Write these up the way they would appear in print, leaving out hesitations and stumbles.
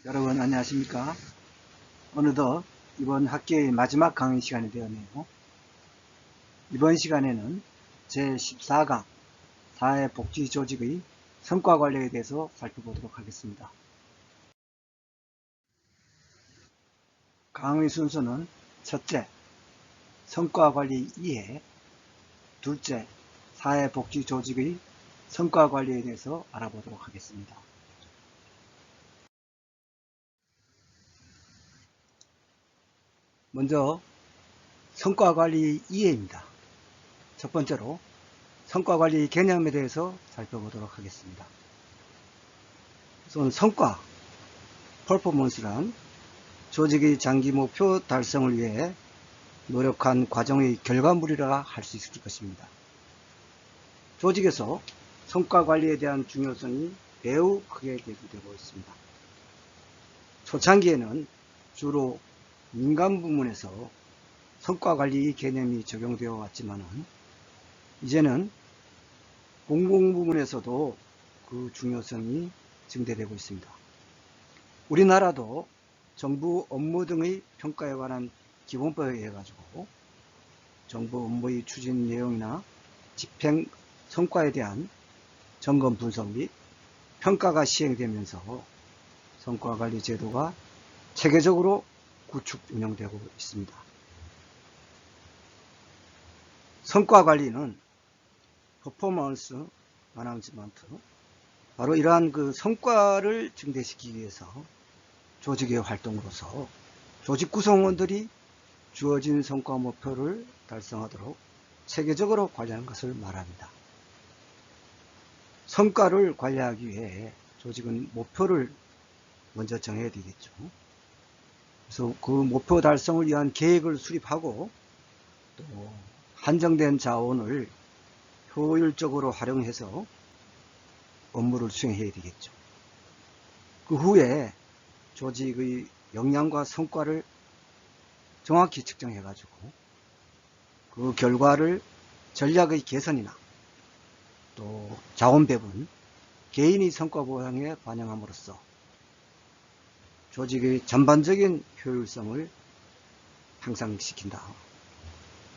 여러분 안녕하십니까? 어느덧 이번 학기의 마지막 강의 시간이 되었네요. 이번 시간에는 제14강 사회복지조직의 성과관리에 대해서 살펴보도록 하겠습니다. 강의 순서는 첫째, 성과관리 이해, 둘째, 사회복지조직의 성과관리에 대해서 알아보도록 하겠습니다. 먼저 성과관리 이해입니다. 첫 번째로 성과관리 개념에 대해서 살펴보도록 하겠습니다. 우선 성과, 퍼포먼스란 조직의 장기 목표 달성을 위해 노력한 과정의 결과물이라 할 수 있을 것입니다. 조직에서 성과관리에 대한 중요성이 매우 크게 대두되고 있습니다. 초창기에는 주로 민간 부문에서 성과관리 개념이 적용되어 왔지만 이제는 공공부문에서도 그 중요성이 증대되고 있습니다. 우리나라도 정부 업무 등의 평가에 관한 기본법에 의해 가지고 정부 업무의 추진 내용이나 집행 성과에 대한 점검 분석 및 평가가 시행되면서 성과관리 제도가 체계적으로 구축 운영되고 있습니다. 성과관리는 퍼포먼스 마네지먼트, 바로 이러한 그 성과를 증대시키기 위해서 조직의 활동으로서 조직 구성원들이 주어진 성과 목표를 달성하도록 체계적으로 관리하는 것을 말합니다. 성과를 관리하기 위해 조직은 목표를 먼저 정해야 되겠죠. 그래서 그 목표 달성을 위한 계획을 수립하고 또 한정된 자원을 효율적으로 활용해서 업무를 수행해야 되겠죠. 그 후에 조직의 역량과 성과를 정확히 측정해 가지고 그 결과를 전략의 개선이나 또 자원 배분, 개인의 성과 보상에 반영함으로써 조직의 전반적인 효율성을 향상시킨다,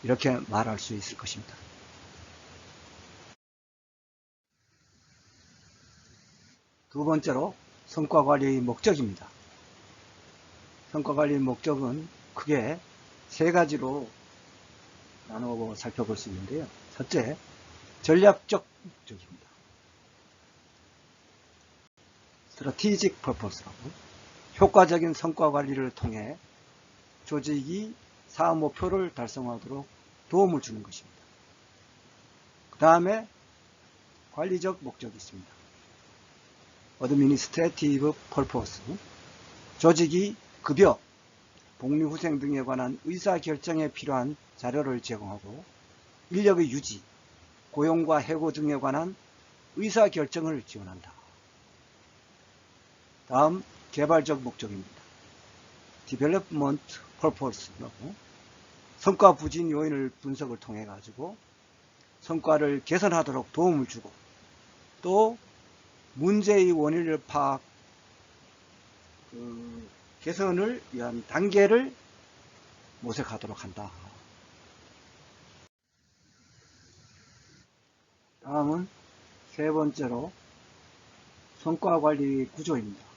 이렇게 말할 수 있을 것입니다. 두 번째로 성과관리의 목적입니다. 성과관리의 목적은 크게 세 가지로 나누어 살펴볼 수 있는데요. 첫째, 전략적 목적입니다. Strategic Purpose라고, 효과적인 성과관리를 통해 조직이 사업 목표를 달성하도록 도움을 주는 것입니다. 그 다음에 관리적 목적이 있습니다. Administrative Purpose, 조직이 급여, 복리후생 등에 관한 의사결정에 필요한 자료를 제공하고 인력의 유지, 고용과 해고 등에 관한 의사결정을 지원한다. 다음, 개발적 목적입니다. Development Purpose라고, 성과 부진 요인을 분석을 통해 가지고 성과를 개선하도록 도움을 주고 또 문제의 원인을 파악, 개선을 위한 단계를 모색하도록 한다. 다음은 세 번째로 성과관리 구조입니다.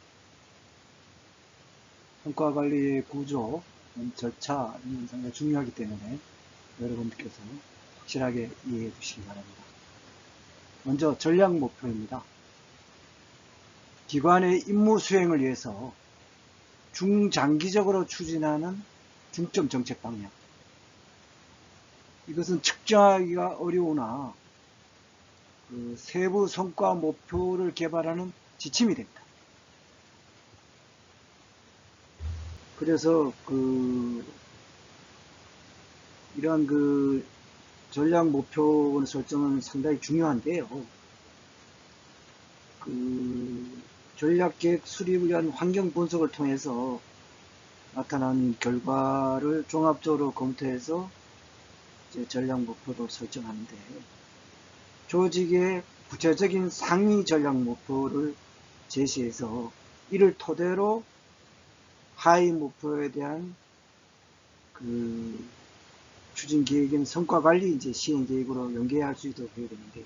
성과관리의 구조, 절차, 이런 상당히 중요하기 때문에 여러분들께서 확실하게 이해해 주시기 바랍니다. 먼저 전략 목표입니다. 기관의 임무 수행을 위해서 중장기적으로 추진하는 중점 정책 방향. 이것은 측정하기가 어려우나 그 세부 성과 목표를 개발하는 지침이 됩니다. 그래서 이러한 전략 목표 설정은 상당히 중요한데요. 전략 계획 수립을 위한 환경 분석을 통해서 나타난 결과를 종합적으로 검토해서 전략 목표를 설정하는데, 조직의 구체적인 상위 전략 목표를 제시해서 이를 토대로 하위 목표에 대한 그 추진 계획인 성과 관리 이제 시행 계획으로 연계할 수 있도록 해야 되는데,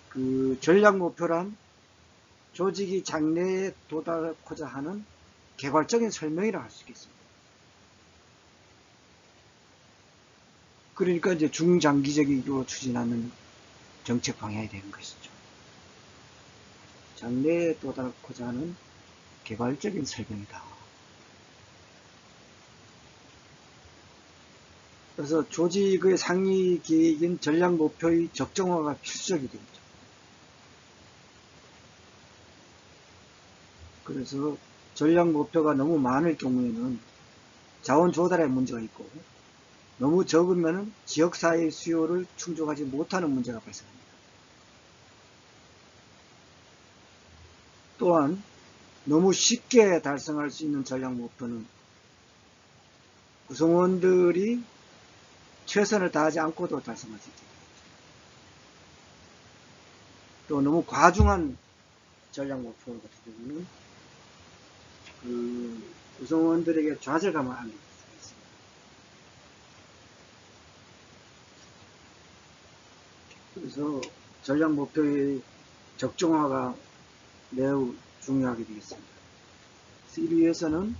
그 전략 목표란 조직이 장래에 도달하고자 하는 개괄적인 설명이라 할 수 있겠습니다. 그러니까 이제 중장기적으로 추진하는 정책 방향이 되는 것이죠. 장래에 도달하고자 하는 개괄적인 설명이다. 그래서 조직의 상위 계획인 전략 목표의 적정화가 필수적이 됩니다. 그래서 전략 목표가 너무 많을 경우에는 자원 조달에 문제가 있고, 너무 적으면 지역사회의 수요를 충족하지 못하는 문제가 발생합니다. 또한 너무 쉽게 달성할 수 있는 전략 목표는 구성원들이 최선을 다하지 않고도 달성할 수 있습니다. 또 너무 과중한 전략 목표 같은 경우는 그 구성원들에게 좌절감을 안길 수가 있습니다. 그래서 전략 목표의 적정화가 매우 중요하게 되겠습니다. CB에서는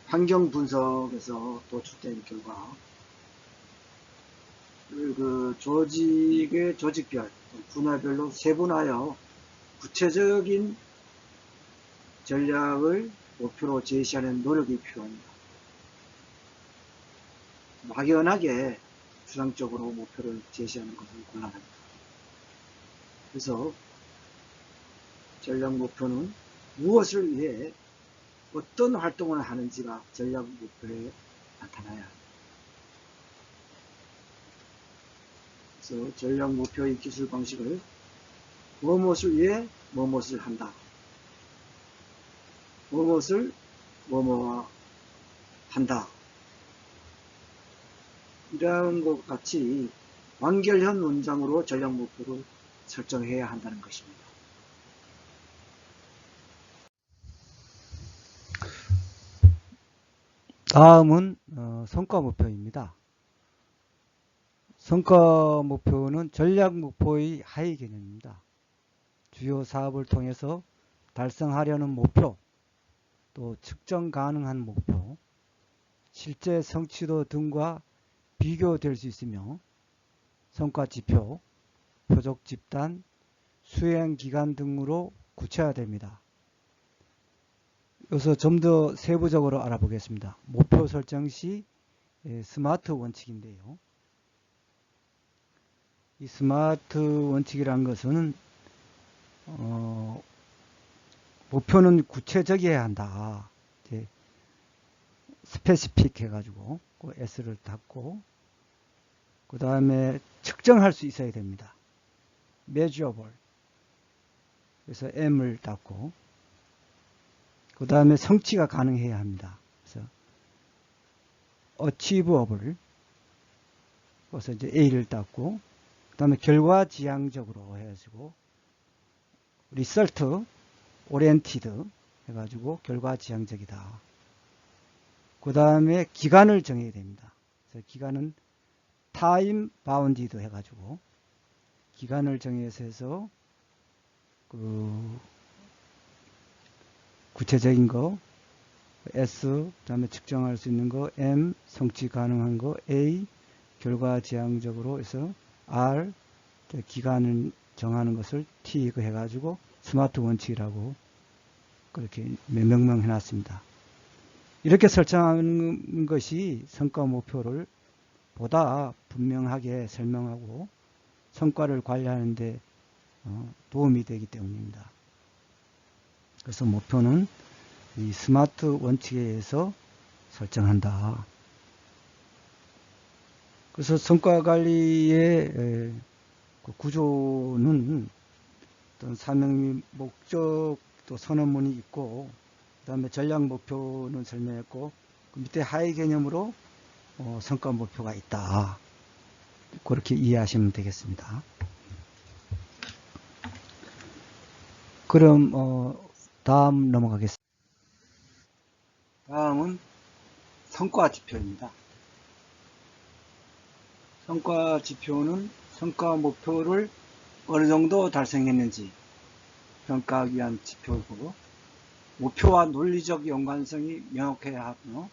환경 분석에서 도출된 결과, 그 조직의 조직별, 분야별로 세분하여 구체적인 전략을 목표로 제시하는 노력이 필요합니다. 막연하게 추상적으로 목표를 제시하는 것은 곤란합니다. 그래서 전략 목표는 무엇을 위해 어떤 활동을 하는지가 전략 목표에 나타나야 합니다. 그래서 전략 목표의 기술 방식을 무엇을 위해 무엇을 한다, 무엇을 뭐뭐 한다, 이러한 것 같이 완결형 문장으로 전략 목표를 설정해야 한다는 것입니다. 다음은 성과 목표입니다. 성과 목표는 전략 목표의 하위 개념입니다. 주요 사업을 통해서 달성하려는 목표, 또 측정 가능한 목표, 실제 성취도 등과 비교될 수 있으며 성과 지표, 표적 집단, 수행 기간 등으로 구체화됩니다. 여기서 좀 더 세부적으로 알아보겠습니다. 목표 설정 시 스마트 원칙인데요. 이 스마트 원칙이라는 것은 목표는 구체적이어야 한다. 이제 스페시픽 해가지고 그 S를 닫고, 그 다음에 측정할 수 있어야 됩니다. measurable. 그래서 M을 닫고, 그 다음에 성취가 가능해야 합니다. 그래서 achievable. 그래서 이제 A를 닫고, 그 다음에 결과 지향적으로 해가지고 result oriented 해가지고 결과 지향적이다. 그 다음에 기간을 정해야 됩니다. 그래서 기간은 time bounded 해가지고 기간을 정해서 해서 그 구체적인 거 S, 그 다음에 측정할 수 있는 거 M, 성취 가능한 거 A, 결과 지향적으로 해서 R, 기간을 정하는 것을 T 해가지고 스마트 원칙이라고 그렇게 명명해 놨습니다. 이렇게 설정하는 것이 성과 목표를 보다 분명하게 설명하고 성과를 관리하는 데 도움이 되기 때문입니다. 그래서 목표는 이 스마트 원칙에 의해서 설정한다. 그래서 성과 관리의 구조는 어떤 사명, 목적, 또 선언문이 있고, 그 다음에 전략 목표는 설명했고, 그 밑에 하위 개념으로 성과 목표가 있다. 그렇게 이해하시면 되겠습니다. 그럼 다음 넘어가겠습니다. 다음은 성과 지표입니다. 성과 지표는 성과 목표를 어느 정도 달성했는지 평가하기 위한 지표고, 목표와 논리적 연관성이 명확해야 하며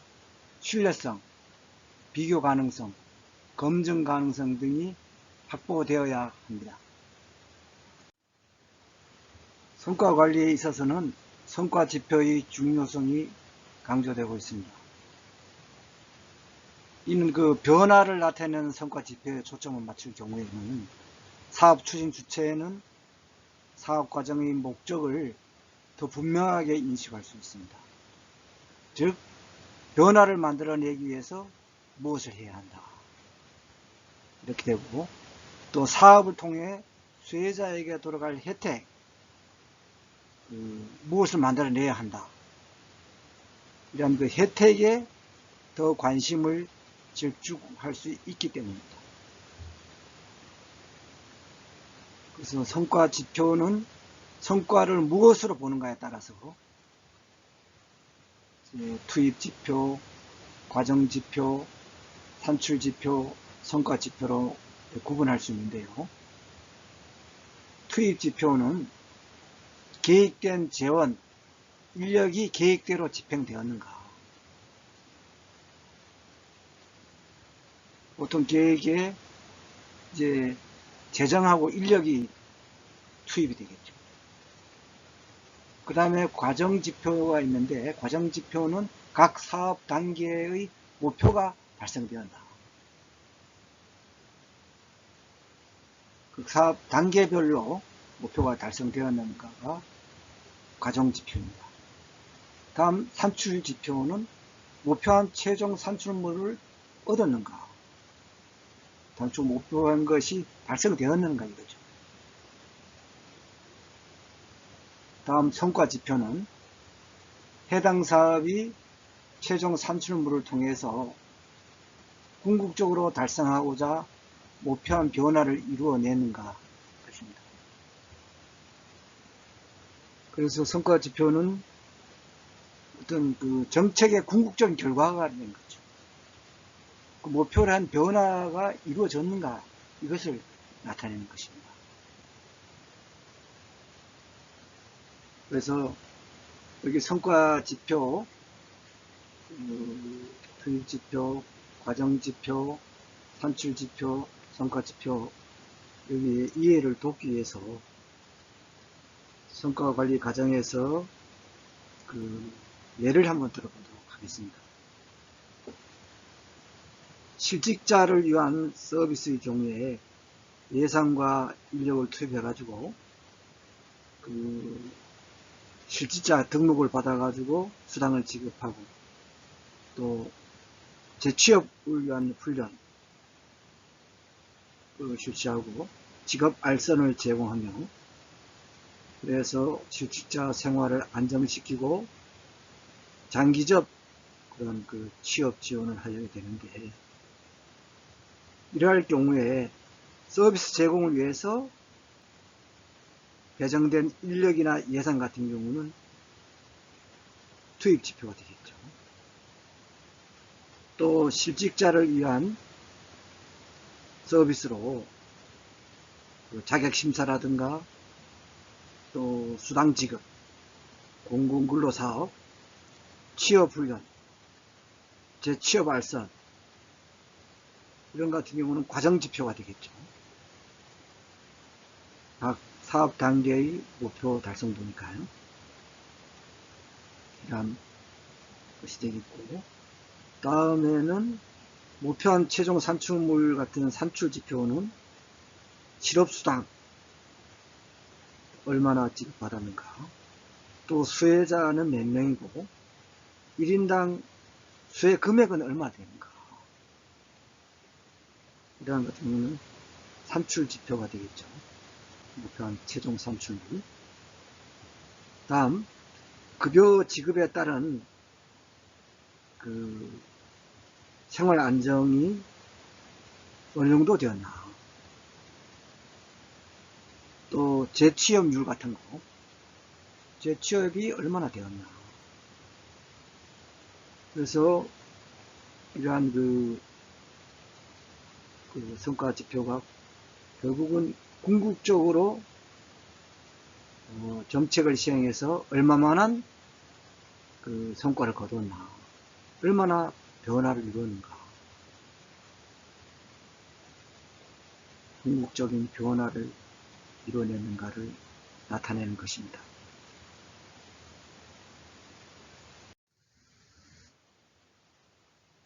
신뢰성, 비교 가능성, 검증 가능성 등이 확보되어야 합니다. 성과 관리에 있어서는 성과 지표의 중요성이 강조되고 있습니다. 이는 그 변화를 나타내는 성과 지표에 초점을 맞출 경우에는 사업 추진 주체에는 사업 과정의 목적을 더 분명하게 인식할 수 있습니다. 즉, 변화를 만들어내기 위해서 무엇을 해야 한다. 이렇게 되고, 또 사업을 통해 수혜자에게 돌아갈 혜택, 무엇을 만들어내야 한다. 이런 그 혜택에 더 관심을 집중할 수 있기 때문입니다. 그래서 성과 지표는 성과를 무엇으로 보는가에 따라서 투입 지표, 과정 지표, 산출 지표, 성과 지표로 구분할 수 있는데요. 투입 지표는 계획된 재원, 인력이 계획대로 집행되었는가. 보통 계획에 이제 재정하고 인력이 투입이 되겠죠. 그 다음에 과정 지표가 있는데, 과정 지표는 각 사업 단계의 목표가 발생되었다. 그 사업 단계별로 목표가 달성되었는가가 과정 지표입니다. 다음 산출 지표는 목표한 최종 산출물을 얻었는가, 당초 목표한 것이 달성되었는가 이거죠. 다음 성과 지표는 해당 사업이 최종 산출물을 통해서 궁극적으로 달성하고자 목표한 변화를 이루어내는가 것입니다. 그래서 성과 지표는 어떤 그 정책의 궁극적인 결과가 되는 거죠. 그 목표를 한 변화가 이루어졌는가 이것을 나타내는 것입니다. 그래서 여기 성과 지표, 투입 지표, 과정 지표, 산출 지표, 성과 지표, 여기 이해를 돕기 위해서 성과 관리 과정에서 그 예를 한번 들어보도록 하겠습니다. 실직자를 위한 서비스의 경우에 예산과 인력을 투입해 가지고 그 실직자 등록을 받아 가지고 수당을 지급하고, 또 재취업을 위한 훈련을 실시하고 직업 알선을 제공하며, 그래서 실직자 생활을 안정시키고 장기적 그런 그 취업 지원을 하려게 되는데, 이러할 경우에 서비스 제공을 위해서 배정된 인력이나 예산 같은 경우는 투입 지표가 되겠죠. 또 실직자를 위한 서비스로 자격심사라든가 또 수당 지급, 공공근로사업, 취업훈련, 재취업 알선, 이런 같은 경우는 과정지표가 되겠죠. 각 사업 단계의 목표 달성도니까요. 이런 것이 되겠고, 다음에는 목표한 최종 산출물 같은 산출 지표는 실업수당 얼마나 지급받았는가, 또 수혜자는 몇 명이고 1인당 수혜 금액은 얼마 되는가, 이러한 같은 경우는 산출 지표가 되겠죠. 목표한 최종 산출물. 다음 급여 지급에 따른 그 생활 안정이 어느 정도 되었나, 또 재취업률 같은 거, 재취업이 얼마나 되었나. 그래서 이러한 그 성과 지표가 결국은 궁극적으로 정책을 시행해서 얼마만한 그 성과를 거뒀나, 얼마나 변화를 이루는가, 궁극적인 변화를 이뤄내는가를 나타내는 것입니다.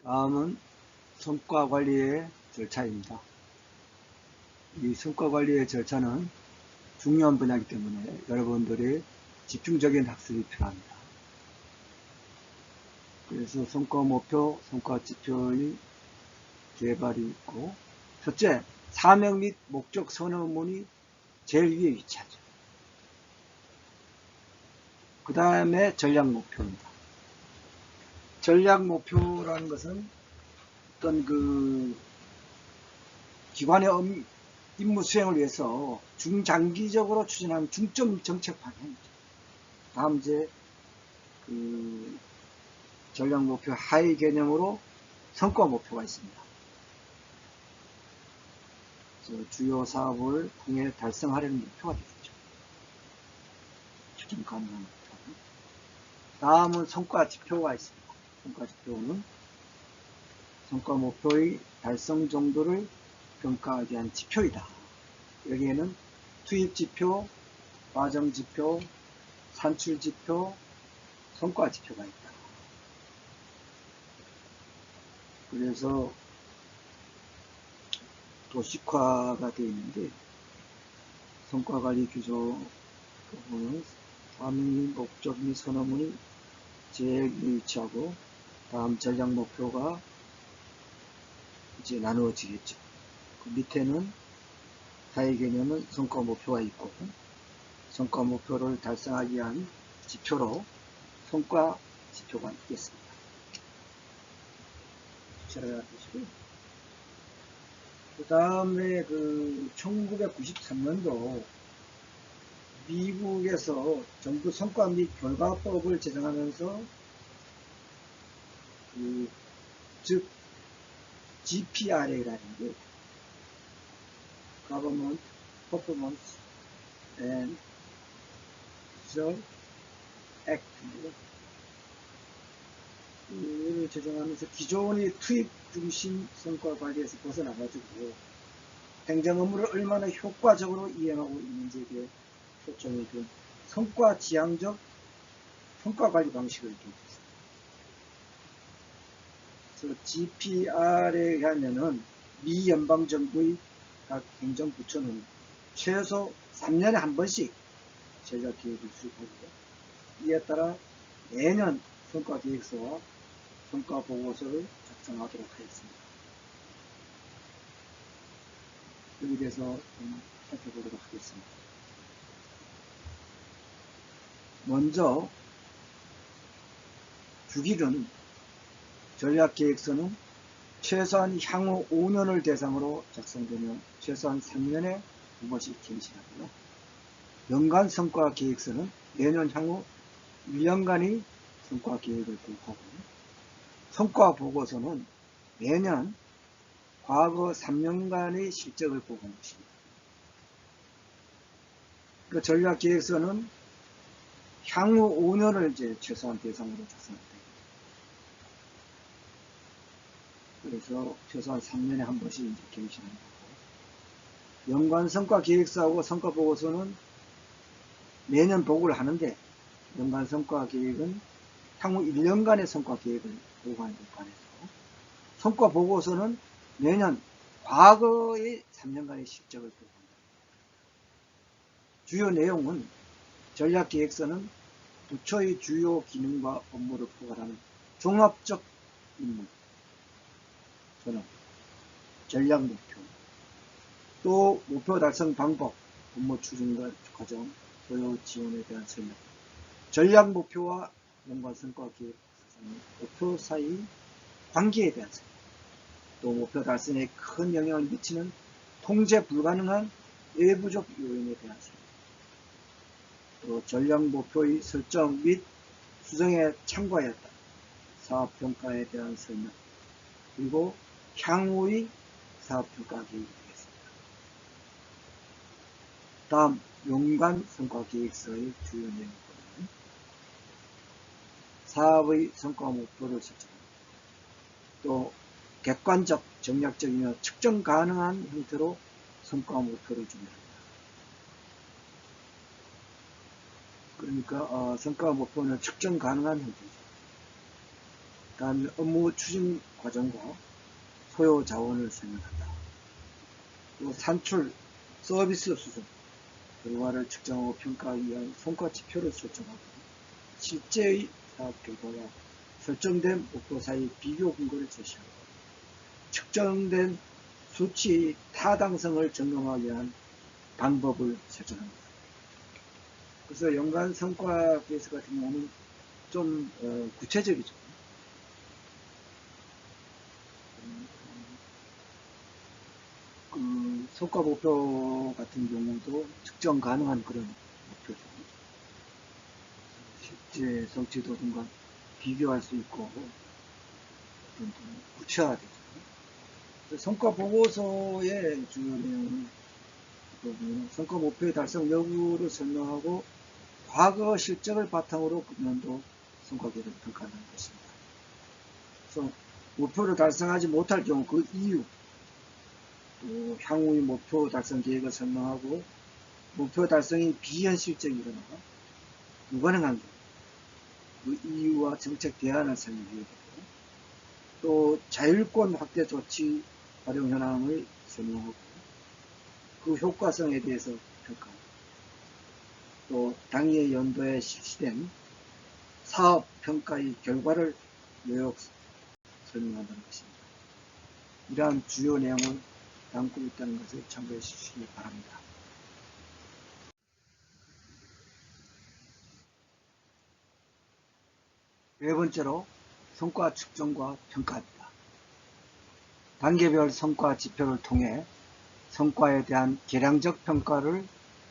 다음은 성과 관리의 절차입니다. 이 성과 관리의 절차는 중요한 분야이기 때문에 여러분들의 집중적인 학습이 필요합니다. 그래서 성과 목표, 성과 지표의 개발이 있고, 첫째, 사명 및 목적 선언문이 제일 위에 위치하죠. 그 다음에 전략 목표입니다. 전략 목표라는 것은 어떤 그 기관의 임무 수행을 위해서 중장기적으로 추진하는 중점 정책 방향이죠. 다음 이제 그 전략 목표 하위 개념으로 성과 목표가 있습니다. 그래서 주요 사업을 통해 달성하려는 목표가 되겠죠. 추진 가능한 목표. 다음은 성과 지표가 있습니다. 성과 지표는 성과 목표의 달성 정도를 평가하기 위한 지표이다. 여기에는 투입 지표, 과정 지표, 산출 지표, 성과 지표가 있다. 그래서 도식화가 되어 있는데, 성과 관리 규조 부분은 사명, 목적 및 선언문이 제일 위치하고, 다음 전략 목표가 이제 나누어지겠죠. 그 밑에는 하위 개념은 성과 목표가 있고, 성과 목표를 달성하기 위한 지표로 성과 지표가 있겠습니다. 잘 보시고요. 그 다음에 그 1993년도 미국에서 정부 성과 및 결과법을 제정하면서 즉 GPRA라는 게 Government Performance and Result Act인데요. 이를 제정하면서 기존의 투입 중심 성과 관리에서 벗어나가지고 행정 업무를 얼마나 효과적으로 이행하고 있는지에 대해 초점이 둔 성과 지향적 성과 관리 방식을 기록했습니다. 그래서 GPR에 의하면은 미 연방정부의 각 행정부처는 최소 3년에 한 번씩 전략 계획을 수립하고요. 이에 따라 매년 성과 계획서와 성과 보고서를 작성하도록 하였습니다. 여기에 대해서 좀 살펴보도록 하겠습니다. 먼저 주기는 전략계획서는 최소한 향후 5년을 대상으로 작성되며 최소한 3년에 두 번씩 갱신하고요. 연간 성과계획서는 매년 향후 1년간의 성과계획을 보고하고, 성과보고서는 매년 과거 3년간의 실적을 보고하는 것입니다. 그 전략계획서는 향후 5년을 이제 최소한 대상으로 작성합니다. 그래서 최소한 3년에 한 번씩 이제 갱신하는 거고, 연간 성과 계획서하고 성과 보고서는 매년 보고를 하는데, 연간 성과 계획은 향후 1년간의 성과 계획을 보고하는 데 관해서, 성과 보고서는 매년 과거의 3년간의 실적을 보고한다. 주요 내용은 전략 계획서는 부처의 주요 기능과 업무를 포괄하는 종합적 임무, 저는 전략 목표, 또 목표 달성 방법, 업무 추진과 과정, 소요 지원에 대한 설명, 전략 목표와 연관 성과 계획 목표 사이 관계에 대한 설명, 또 목표 달성에 큰 영향을 미치는 통제 불가능한 외부적 요인에 대한 설명, 또 전략 목표의 설정 및 수정에 참고하였다. 사업평가에 대한 설명, 그리고 향후의 사업평가 계획이 되겠습니다. 다음 연간 성과계획서의 주요 내용을 보면 사업의 성과 목표를 설정합니다. 또 객관적, 정략적이며 측정 가능한 형태로 성과 목표를 준비합니다. 그러니까 성과 목표는 측정 가능한 형태죠. 다음에 업무 추진 과정과 소요 자원을 설명한다. 또 산출, 서비스 수준, 결과를 측정하고 평가하기 위한 성과 지표를 설정하고 실제의 사업 결과와 설정된 목표 사이 비교 근거를 제시하고 측정된 수치의 타당성을 점검하기 위한 방법을 설정합니다. 그래서 연간 성과 계획서 같은 경우는 좀 구체적이죠. 그 성과 목표 같은 경우도 측정 가능한 그런 목표죠. 실제 성취도 등과 비교할 수 있고 좀 구체화되죠. 성과 보고서의 주요 내용은 성과 목표의 달성 여부를 설명하고 과거 실적을 바탕으로 금년도 성과계획을 평가하는 것입니다. 그래서 목표를 달성하지 못할 경우 그 이유, 또 향후의 목표 달성 계획을 설명하고 목표 달성이 비현실적이거나 불가능한 경우 그 이유와 정책 대안을 설명해야 되고 또 자율권 확대 조치 활용 현황을 설명하고 그 효과성에 대해서 평가합니다. 또 당해 연도에 실시된 사업 평가의 결과를 요약 설명한다는 것입니다. 이러한 주요 내용을 담고 있다는 것을 참고해 주시기 바랍니다. 네 번째로 성과 측정과 평가입니다. 단계별 성과 지표를 통해 성과에 대한 계량적 평가를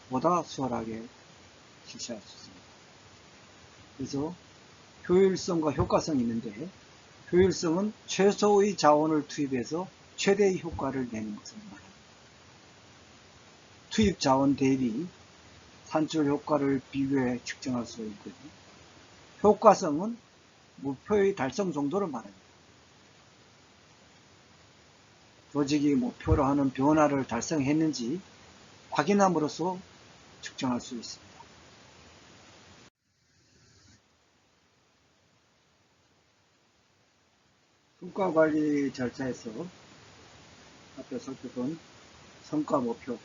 보다 수월하게 실시할 수 있습니다. 그래서 효율성과 효과성이 있는데 효율성은 최소의 자원을 투입해서 최대의 효과를 내는 것을 말합니다. 투입 자원 대비 산출 효과를 비교해 측정할 수 있고요. 효과성은 목표의 달성 정도를 말합니다. 조직이 목표로 하는 변화를 달성했는지 확인함으로써 측정할 수 있습니다. 성과관리 절차에서 앞에 살펴본 성과 목표,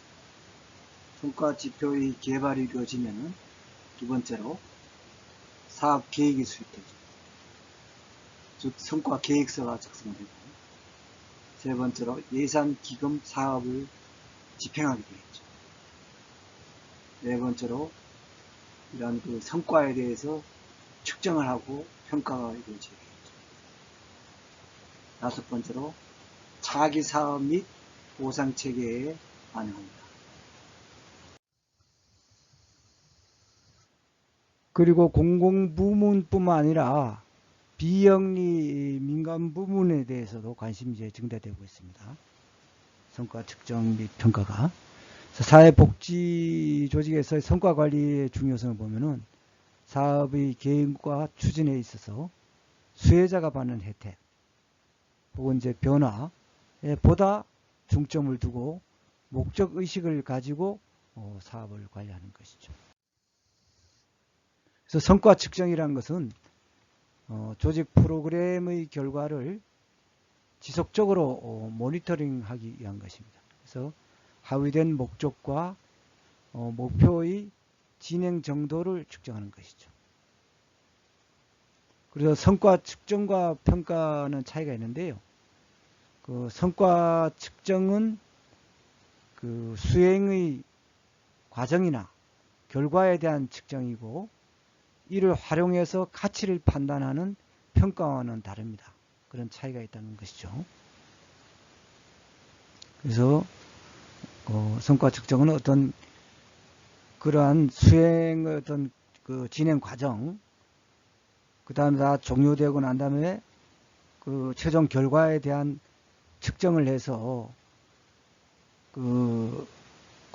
성과 지표의 개발이 이루어지면 두 번째로 사업 계획이 수립되죠. 즉 성과 계획서가 작성되고 세 번째로 예산 기금 사업을 집행하게 되겠죠. 네 번째로 이러한 그 성과에 대해서 측정을 하고 평가가 이루어지게 되겠죠. 다섯 번째로 차기 사업 및 보상 체계에 반영합니다. 그리고 공공부문뿐만 아니라 비영리 민간 부문에 대해서도 관심이 이제 증대되고 있습니다. 성과 측정 및 평가가. 사회복지 조직에서의 성과 관리의 중요성을 보면은 사업의 계획과 추진에 있어서 수혜자가 받는 혜택 혹은 이제 변화에 보다 중점을 두고 목적 의식을 가지고 사업을 관리하는 것이죠. 그래서 성과 측정이라는 것은 조직 프로그램의 결과를 지속적으로 모니터링하기 위한 것입니다. 그래서 합의된 목적과 목표의 진행 정도를 측정하는 것이죠. 그래서 성과 측정과 평가는 차이가 있는데요. 그 성과 측정은 그 수행의 과정이나 결과에 대한 측정이고 이를 활용해서 가치를 판단하는 평가와는 다릅니다. 그런 차이가 있다는 것이죠. 그래서 성과 측정은 어떤 그러한 수행의 어떤 그 진행 과정, 그 다음에 다 종료되고 난 다음에 그 최종 결과에 대한 측정을 해서 그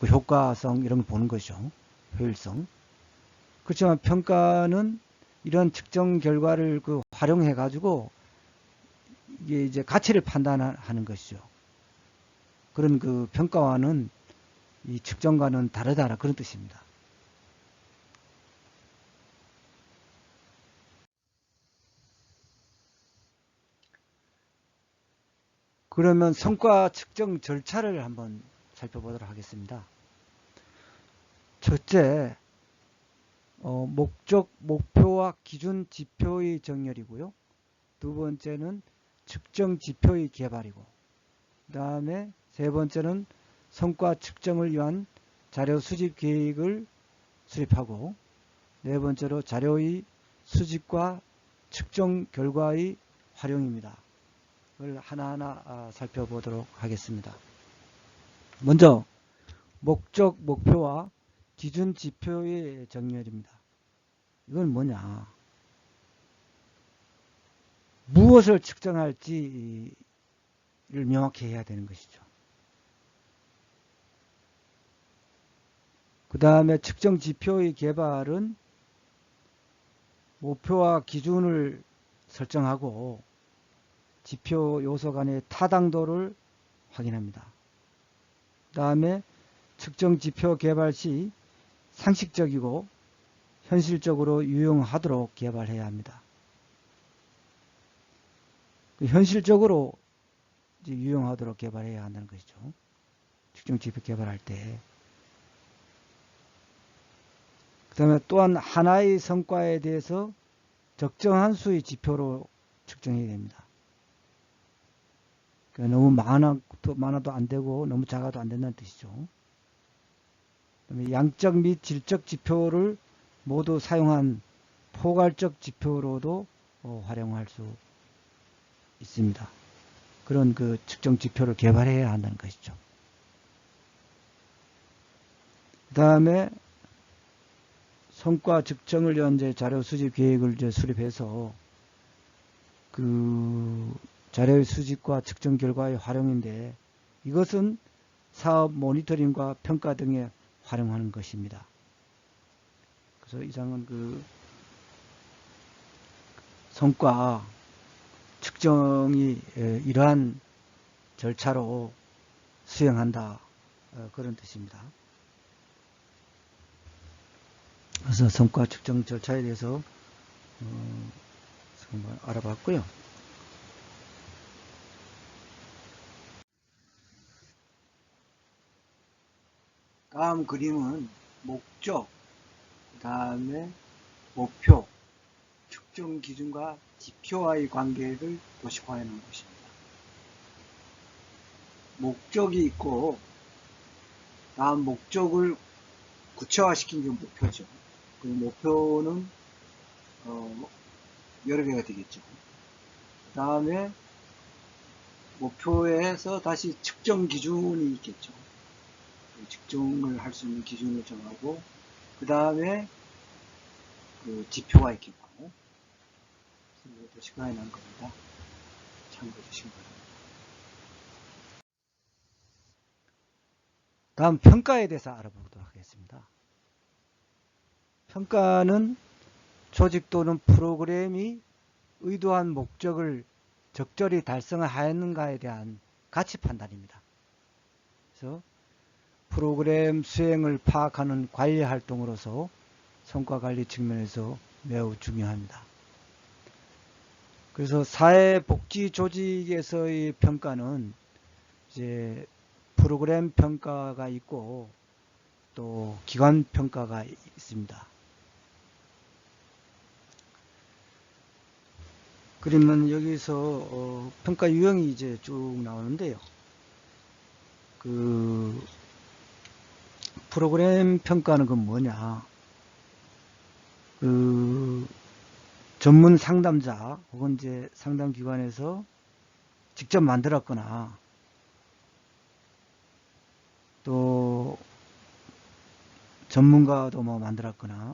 효과성 이런 거 보는 것이죠. 효율성. 그렇지만 평가는 이런 측정 결과를 그 활용해 가지고 이게 이제 가치를 판단하는 것이죠. 그런 그 평가와는 이 측정과는 다르다라 그런 뜻입니다. 그러면 성과 측정 절차를 한번 살펴보도록 하겠습니다. 첫째, 목적, 목표와 기준 지표의 정렬이고요. 두 번째는 측정 지표의 개발이고, 그 다음에 세 번째는 성과 측정을 위한 자료 수집 계획을 수립하고, 네 번째로 자료의 수집과 측정 결과의 활용입니다. 이걸 하나하나 살펴보도록 하겠습니다. 먼저 목적, 목표와 기준 지표의 정렬입니다. 이건 뭐냐? 무엇을 측정할지를 명확히 해야 되는 것이죠. 그 다음에 측정 지표의 개발은 목표와 기준을 설정하고 지표 요소 간의 타당도를 확인합니다. 그 다음에 측정 지표 개발 시 상식적이고 현실적으로 유용하도록 개발해야 합니다. 현실적으로 유용하도록 개발해야 한다는 것이죠. 측정 지표 개발할 때. 그 다음에 또한 하나의 성과에 대해서 적정한 수의 지표로 측정해야 됩니다. 그러니까 너무 많아도 안 되고 너무 작아도 안 된다는 뜻이죠. 그다음에 양적 및 질적 지표를 모두 사용한 포괄적 지표로도 활용할 수 있습니다. 그런 그 측정 지표를 개발해야 한다는 것이죠. 그 다음에 성과 측정을 위한 자료 수집 계획을 수립해서 그 자료의 수집과 측정 결과의 활용인데 이것은 사업 모니터링과 평가 등에 활용하는 것입니다. 그래서 이상은 그 성과 측정이 이러한 절차로 수행한다 그런 뜻입니다. 그래서 성과 측정 절차에 대해서 알아봤고요. 다음 그림은 목적, 그 다음에 목표, 측정 기준과 지표와의 관계를 도식화해 놓은 것입니다. 목적이 있고 다음 목적을 구체화시킨 게 목표죠. 그 목표는 여러 개가 되겠죠. 그 다음에 목표에서 다시 측정 기준이 있겠죠. 측정을 할 수 있는 기준을 정하고 그 다음에 그 지표가 있겠고 도식화해 놓은 겁니다. 참고해 주시기 바랍니다. 다음 평가에 대해서 알아보도록 하겠습니다. 평가는 조직 또는 프로그램이 의도한 목적을 적절히 달성하였는가에 대한 가치 판단입니다. 그래서 프로그램 수행을 파악하는 관리 활동으로서 성과 관리 측면에서 매우 중요합니다. 그래서 사회복지 조직에서의 평가는 이제 프로그램 평가가 있고 또 기관 평가가 있습니다. 그러면 여기서 평가 유형이 이제 쭉 나오는데요. 그 프로그램 평가는 그 뭐냐? 그 전문 상담자 혹은 이제 상담기관에서 직접 만들었거나 또 전문가도 뭐 만들었거나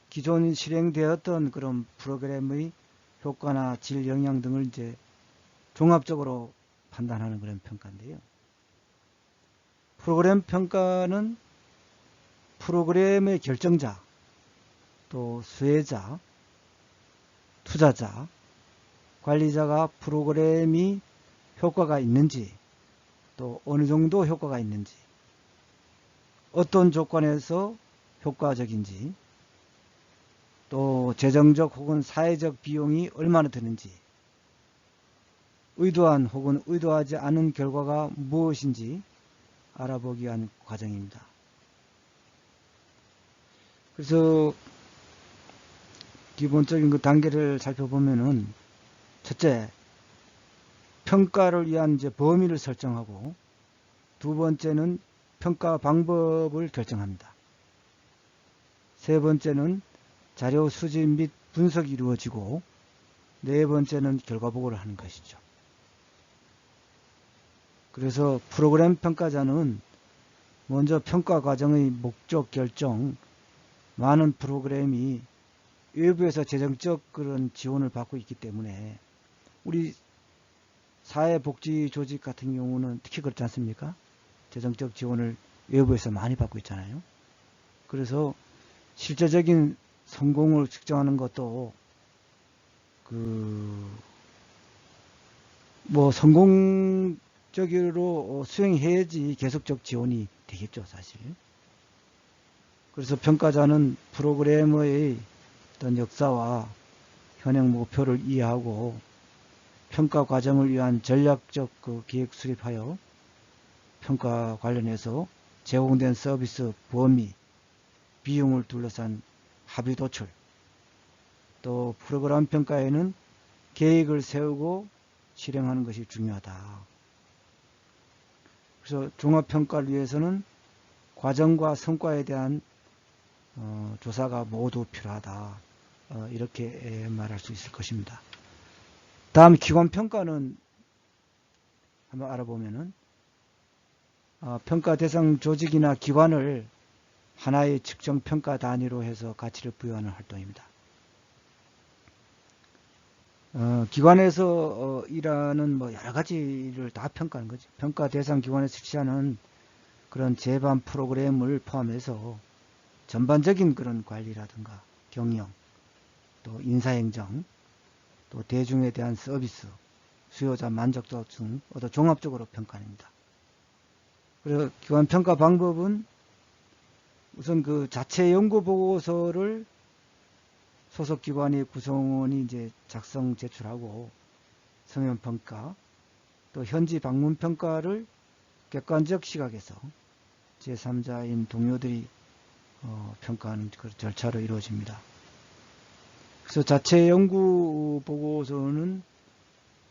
기존 실행되었던 그런 프로그램의 효과나 질, 영향 등을 이제 종합적으로 판단하는 그런 평가인데요. 프로그램 평가는 프로그램의 결정자, 또 수혜자, 투자자, 관리자가 프로그램이 효과가 있는지, 또 어느 정도 효과가 있는지, 어떤 조건에서 효과적인지, 또 재정적 혹은 사회적 비용이 얼마나 드는지, 의도한 혹은 의도하지 않은 결과가 무엇인지 알아보기 위한 과정입니다. 그래서 기본적인 그 단계를 살펴보면은, 첫째, 평가를 위한 이제 범위를 설정하고, 두 번째는 평가 방법을 결정합니다. 세 번째는 자료 수집 및 분석이 이루어지고, 네 번째는 결과 보고를 하는 것이죠. 그래서 프로그램 평가자는 먼저 평가 과정의 목적 결정, 많은 프로그램이 외부에서 재정적 그런 지원을 받고 있기 때문에, 우리 사회복지 조직 같은 경우는 특히 그렇지 않습니까? 재정적 지원을 외부에서 많이 받고 있잖아요. 그래서 실제적인 성공을 측정하는 것도 성공적으로 수행해야지 계속적 지원이 되겠죠, 사실. 그래서 평가자는 프로그램의 어떤 역사와 현행 목표를 이해하고 평가 과정을 위한 전략적 계획 수립하여 평가 관련해서 제공된 서비스 범위, 비용을 둘러싼 합의 도출, 또 프로그램 평가에는 계획을 세우고 실행하는 것이 중요하다. 그래서 종합평가를 위해서는 과정과 성과에 대한 조사가 모두 필요하다. 이렇게 말할 수 있을 것입니다. 다음 기관평가는 한번 알아보면은, 평가 대상 조직이나 기관을 하나의 측정 평가 단위로 해서 가치를 부여하는 활동입니다. 기관에서 일하는 여러 가지를 다 평가하는 거죠. 평가 대상 기관에서 실시하는 그런 제반 프로그램을 포함해서 전반적인 그런 관리라든가 경영, 또 인사행정, 또 대중에 대한 서비스, 수요자 만족도 등 종합적으로 평가합니다. 그래서 기관 평가 방법은 우선 그 자체 연구 보고서를 소속 기관의 구성원이 이제 작성 제출하고 서면 평가, 또 현지 방문 평가를 객관적 시각에서 제3자인 동료들이 평가하는 그 절차로 이루어집니다. 그래서 자체 연구 보고서는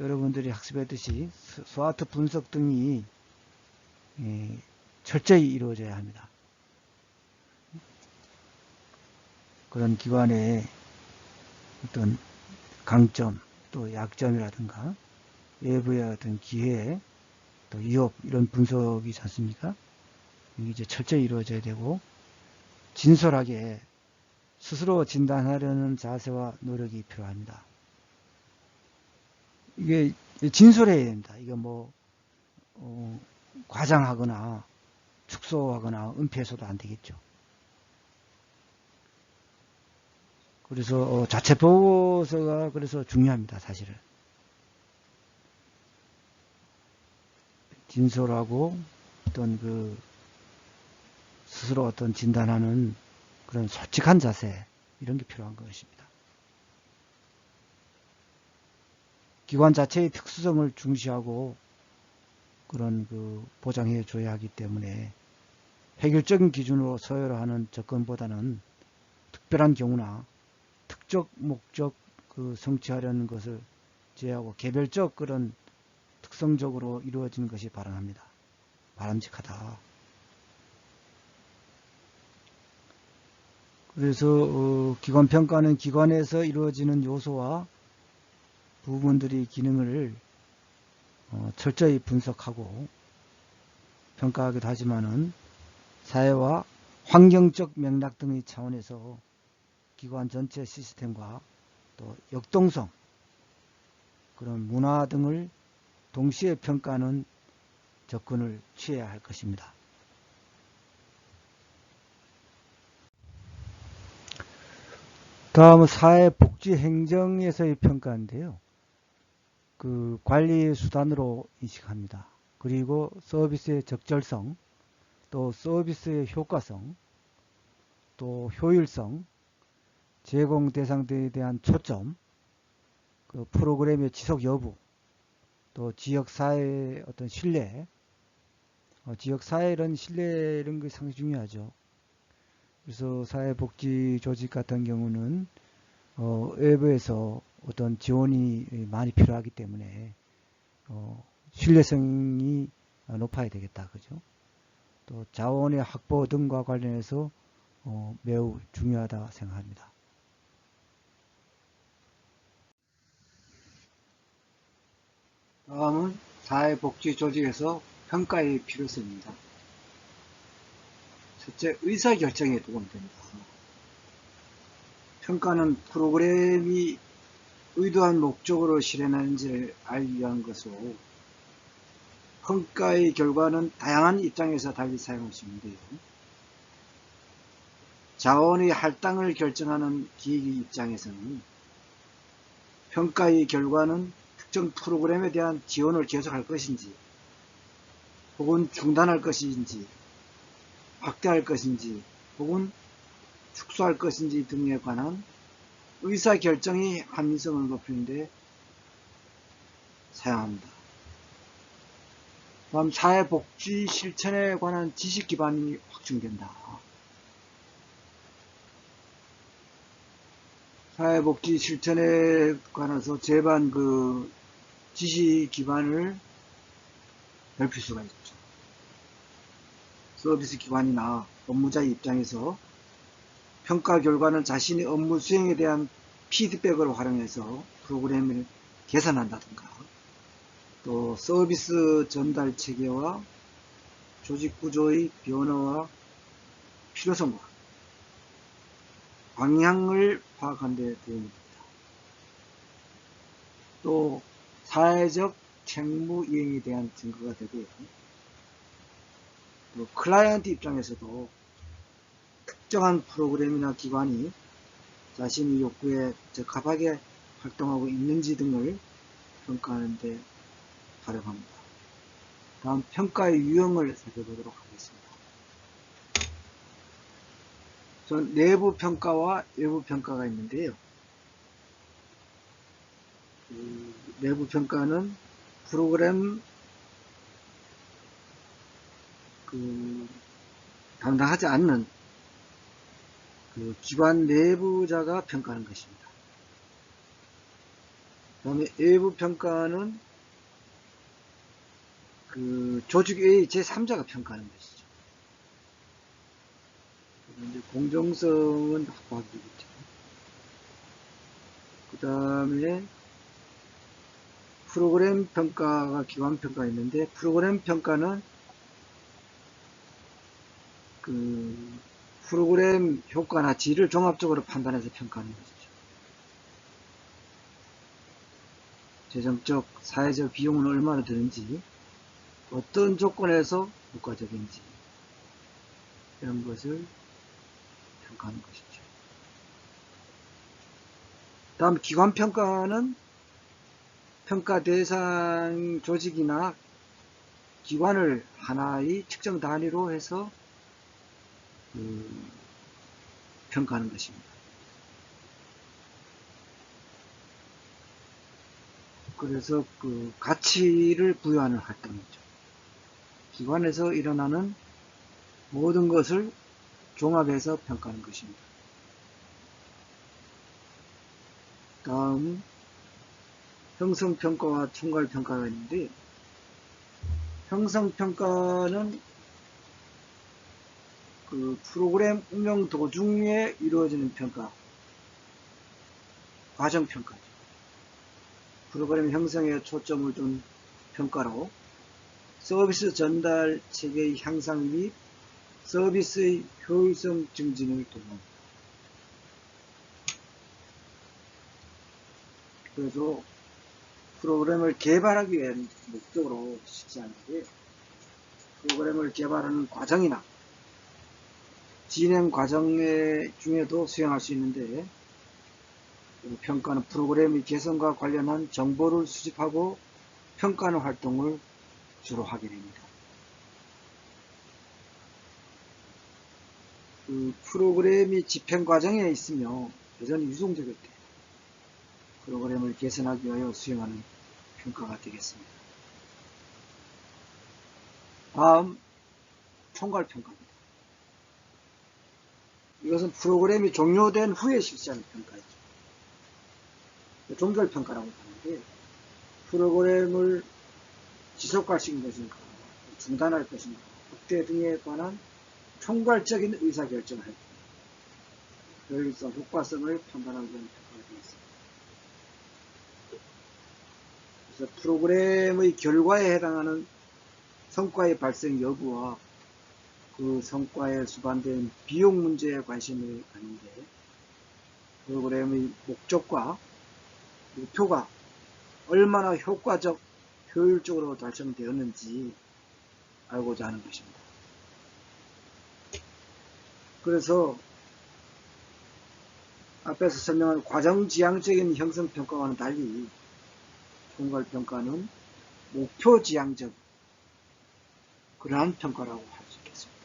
여러분들이 학습했듯이 스와트 분석 등이 철저히 이루어져야 합니다. 그런 기관의 어떤 강점, 또 약점이라든가 외부의 어떤 기회, 또 위협, 이런 분석이지 않습니까? 이게 이제 철저히 이루어져야 되고, 진솔하게 스스로 진단하려는 자세와 노력이 필요합니다. 이게 진솔해야 됩니다. 이거 과장하거나 축소하거나 은폐해서도 안 되겠죠. 그래서 자체 보고서가 그래서 중요합니다, 사실은. 진솔하고 어떤 스스로 어떤 진단하는 그런 솔직한 자세, 이런 게 필요한 것입니다. 기관 자체의 특수성을 중시하고 그런 보장해 줘야 하기 때문에 획일적인 기준으로 서열화하는 접근보다는 특별한 경우나 특정 목적 성취하려는 것을 제외하고 개별적 그런 특성적으로 이루어지는 것이 바람직하다. 그래서 기관 평가는 기관에서 이루어지는 요소와 부분들의 기능을 철저히 분석하고 평가하기도 하지만은 사회와 환경적 맥락 등의 차원에서 기관 전체 시스템과 또 역동성, 그런 문화 등을 동시에 평가하는 접근을 취해야 할 것입니다. 다음은 사회복지행정에서의 평가인데요. 그 관리 수단으로 인식합니다. 그리고 서비스의 적절성, 또 서비스의 효과성, 또 효율성, 제공 대상들에 대한 초점, 그 프로그램의 지속 여부, 또 지역사회의 어떤 신뢰, 지역사회 이런 신뢰 이런 게 상당히 중요하죠. 그래서 사회복지 조직 같은 경우는 외부에서 어떤 지원이 많이 필요하기 때문에 신뢰성이 높아야 되겠다, 그죠? 또 자원의 확보 등과 관련해서 매우 중요하다 생각합니다. 다음은 사회복지 조직에서 평가의 필요성입니다. 첫째, 의사결정에 도움이 됩니다. 평가는 프로그램이 의도한 목적으로 실현하는지를 알기 위한 것으로, 평가의 결과는 다양한 입장에서 달리 사용할 수 있는데요. 자원의 할당을 결정하는 기획의 입장에서는 평가의 결과는 특정 프로그램에 대한 지원을 계속할 것인지, 혹은 중단할 것인지, 확대할 것인지, 혹은 축소할 것인지 등에 관한 의사결정의 합리성을 높이는 데 사용합니다. 다음, 사회복지 실천에 관한 지식 기반이 확충된다. 사회복지 실천에 관해서 제반 지식 기반을 넓힐 수가 있죠. 서비스 기관이나 업무자의 입장에서 평가 결과는 자신의 업무 수행에 대한 피드백을 활용해서 프로그램을 개선한다든가, 또 서비스 전달 체계와 조직 구조의 변화와 필요성과 방향을 파악하는 데 도움이 됩니다. 또 사회적 책무 이행에 대한 증거가 되고요. 또 클라이언트 입장에서도 특정한 프로그램이나 기관이 자신의 욕구에 적합하게 활동하고 있는지 등을 평가하는 데 활용합니다. 다음, 평가의 유형을 살펴보도록 하겠습니다. 우선 내부 평가와 외부 평가가 있는데요. 내부 평가는 프로그램 담당하지 않는 기관 내부자가 평가하는 것입니다. 그 다음에 외부 평가는 조직의 제3자가 평가하는 것이죠. 이제 공정성은 확보하기 되겠죠. 그 다음에 프로그램 평가가 기관 평가가 있는데, 프로그램 평가는 프로그램 효과나 질을 종합적으로 판단해서 평가하는 것이죠. 재정적, 사회적 비용은 얼마나 드는지, 어떤 조건에서 효과적인지, 이런 것을 평가하는 것이죠. 다음, 기관 평가는 평가 대상 조직이나 기관을 하나의 측정 단위로 해서 평가하는 것입니다. 그래서 가치를 부여하는 활동이죠. 기관에서 일어나는 모든 것을 종합해서 평가하는 것입니다. 다음, 형성평가와 총괄평가가 있는데, 형성평가는 프로그램 운영 도중에 이루어지는 평가, 과정평가죠. 프로그램 형성에 초점을 둔 평가로 서비스 전달 체계의 향상 및 서비스의 효율성 증진을 도모합니다. 그래서 프로그램을 개발하기 위한 목적으로 쉽지 않은데, 프로그램을 개발하는 과정이나 진행 과정 중에도 수행할 수 있는데, 평가는 프로그램의 개선과 관련한 정보를 수집하고 평가하는 활동을 주로 하게 됩니다. 그 프로그램이 집행 과정에 있으며 여전히 유동적일 때 프로그램을 개선하기 위하여 수행하는 평가가 되겠습니다. 다음, 총괄평가입니다. 이것은 프로그램이 종료된 후에 실시하는 평가이죠. 종결평가라고 하는데, 프로그램을 지속할 것인가, 중단할 것인가, 확대 등에 관한 총괄적인 의사결정을 할 때, 효율성, 효과성을 판단하기 위한 평가가 되겠습니다. 그래서 프로그램의 결과에 해당하는 성과의 발생 여부와 그 성과에 수반된 비용 문제에 관심을 갖는데, 프로그램의 목적과 목표가 얼마나 효과적, 효율적으로 달성되었는지 알고자 하는 것입니다. 그래서 앞에서 설명한 과정지향적인 형성평가와는 달리 총괄평가는 목표지향적 그러한 평가라고 할 수 있겠습니다.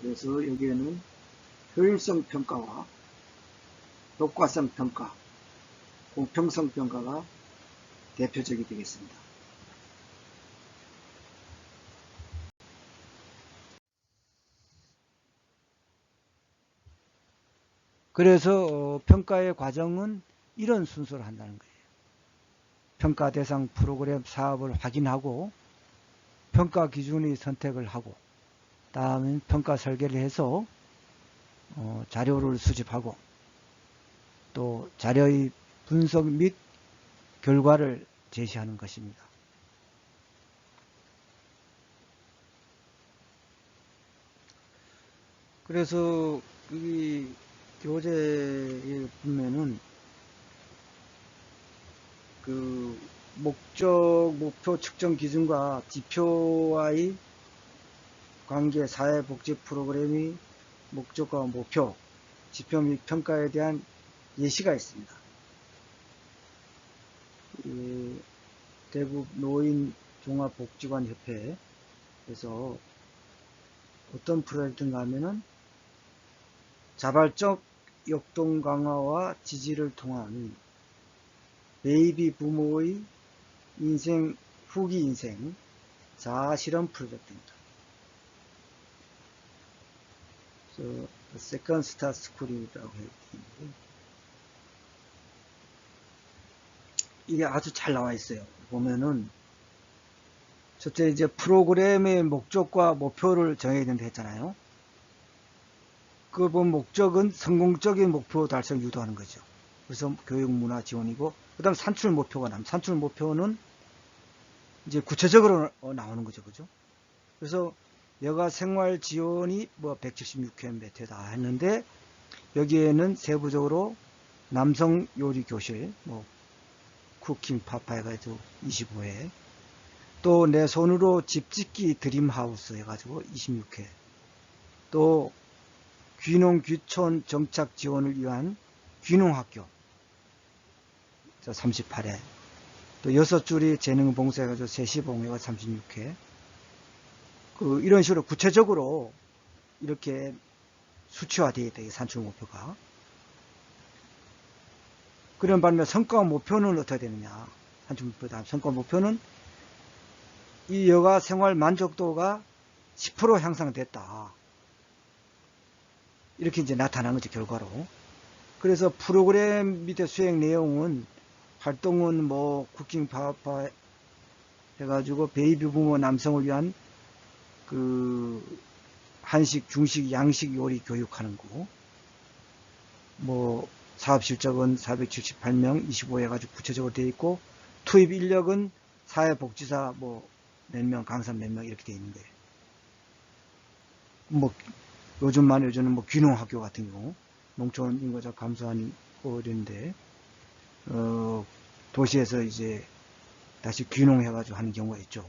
그래서 여기에는 효율성 평가와 효과성 평가, 공평성 평가가 대표적이 되겠습니다. 그래서 평가의 과정은 이런 순서로 한다는 거예요. 평가 대상 프로그램 사업을 확인하고 평가 기준의 선택을 하고, 다음엔 평가 설계를 해서 자료를 수집하고, 또 자료의 분석 및 결과를 제시하는 것입니다. 그래서 이 교재에 보면은 그 목적, 목표 측정 기준과 지표와의 관계, 사회복지 프로그램의 목적과 목표, 지표 및 평가에 대한 예시가 있습니다. 대구 노인 종합복지관 협회에서 어떤 프로젝트인가 하면은 자발적 역동 강화와 지지를 통한 베이비 부모의 인생, 후기 인생 자아 실험 프로젝트입니다. 그래서 세컨드 스타 스쿨이라고 했는데, 이게 아주 잘 나와 있어요. 보면은 첫째 이제 프로그램의 목적과 목표를 정해야 된다 했잖아요. 그 목적은 성공적인 목표 달성 유도하는 거죠. 그래서 교육 문화 지원이고, 그 다음 산출 목표가 나옵니다. 산출 목표는 이제 구체적으로 나오는 거죠. 그죠? 그래서 여가 생활 지원이 뭐 176회다 했는데, 여기에는 세부적으로 남성 요리 교실, 뭐 쿠킹 파파 해가지고 25회, 또 내 손으로 집 짓기 드림하우스 해가지고 26회, 또 귀농 귀촌 정착 지원을 위한 귀농학교 38회, 또 6줄이 재능봉사 해가지고 세시봉회가 36회, 이런 식으로 구체적으로 이렇게 수치화되어 있다. 이 산출 목표가. 그런 반면 성과 목표는 어떻게 되느냐. 산출 목표 다음 성과 목표는 이 여가 생활 만족도가 10% 향상됐다. 이렇게 이제 나타난 거죠, 결과로. 그래서 프로그램 밑에 수행 내용은, 활동은 뭐 쿠킹 파파 해가지고 베이비 부모 남성을 위한 그 한식, 중식, 양식 요리 교육하는 거, 뭐 사업 실적은 478명 25 해가지고 구체적으로 되어 있고, 투입 인력은 사회복지사 뭐 몇 명, 강사 몇 명 이렇게 되어 있는 거예요. 뭐 요즘만 요즘은 뭐 귀농학교 같은 경우 농촌 인구가 감소하는 이런데 도시에서 이제 다시 귀농해가지고 하는 경우가 있죠.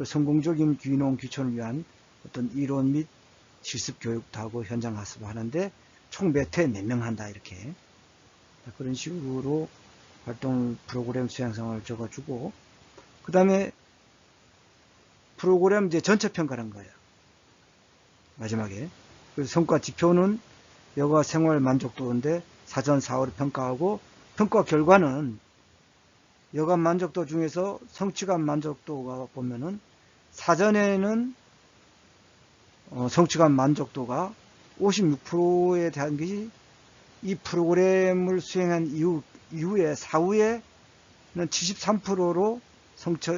성공적인 귀농 귀촌을 위한 어떤 이론 및 실습 교육도 하고 현장 학습을 하는데 총 몇 회 몇 명 한다 이렇게 그런 식으로 활동 프로그램 수행상을 적어주고 그 다음에 프로그램 이제 전체 평가를 한 거예요. 마지막에 그래서 성과 지표는 여가 생활 만족도인데 사전 4월에 평가하고 평가 결과는 여가 만족도 중에서 성취감 만족도가 보면은 사전에는 성취감 만족도가 56%에 대한 것이 이 프로그램을 수행한 이후에 사후에는 73%로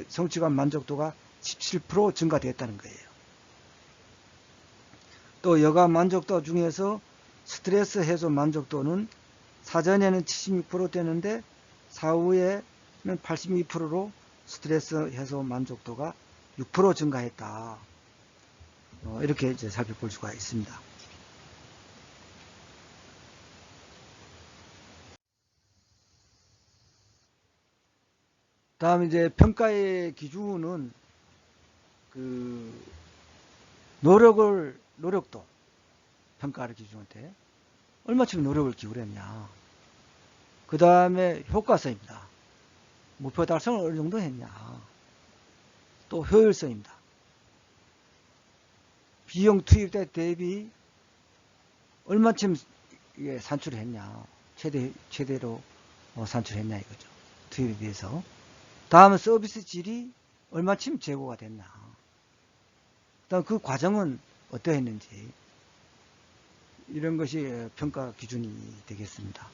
성취감 만족도가 17% 증가되었다는 거예요. 또 여가 만족도 중에서 스트레스 해소 만족도는 사전에는 76%되는데 사후에는 82%로 스트레스 해소 만족도가 6% 증가했다. 이렇게 이제 살펴볼 수가 있습니다. 다음 이제 평가의 기준은 노력도 평가를 기준한테 얼마쯤 노력을 기울였냐. 그 다음에 효과성입니다. 목표 달성을 어느 정도 했냐. 또 효율성입니다. 비용 투입대 대비 얼마쯤 산출을 했냐. 최대로 산출했냐 이거죠. 투입에 비해서. 다음은 서비스 질이 얼마쯤 제고가 됐나. 다음 그 과정은 어떠했는지. 이런 것이 평가 기준이 되겠습니다.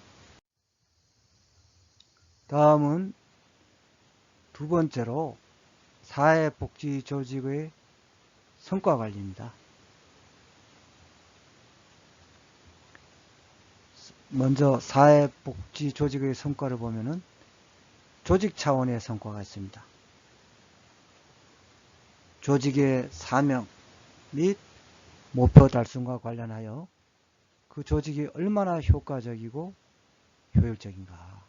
다음은 두 번째로 사회복지조직의 성과관리입니다. 먼저 사회복지조직의 성과를 보면은 조직 차원의 성과가 있습니다. 조직의 사명 및 목표 달성과 관련하여 그 조직이 얼마나 효과적이고 효율적인가.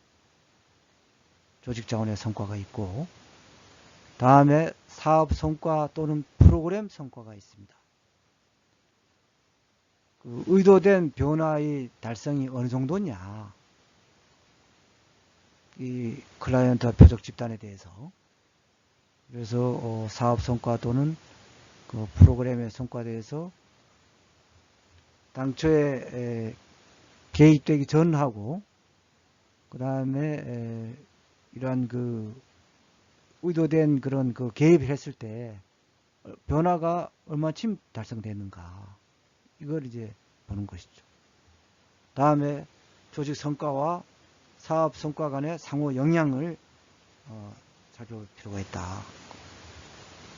조직 차원의 성과가 있고 다음에 사업 성과 또는 프로그램 성과가 있습니다. 그 의도된 변화의 달성이 어느 정도냐. 이 클라이언트 표적 집단에 대해서. 그래서 사업 성과 또는 그 프로그램의 성과에 대해서 당초에 개입되기 전하고 그 다음에 이러한 그 의도된 그런 그 개입을 했을 때 변화가 얼마쯤 달성되는가 이걸 이제 보는 것이죠. 다음에 조직 성과와 사업 성과 간의 상호 영향을 살펴볼 필요가 있다.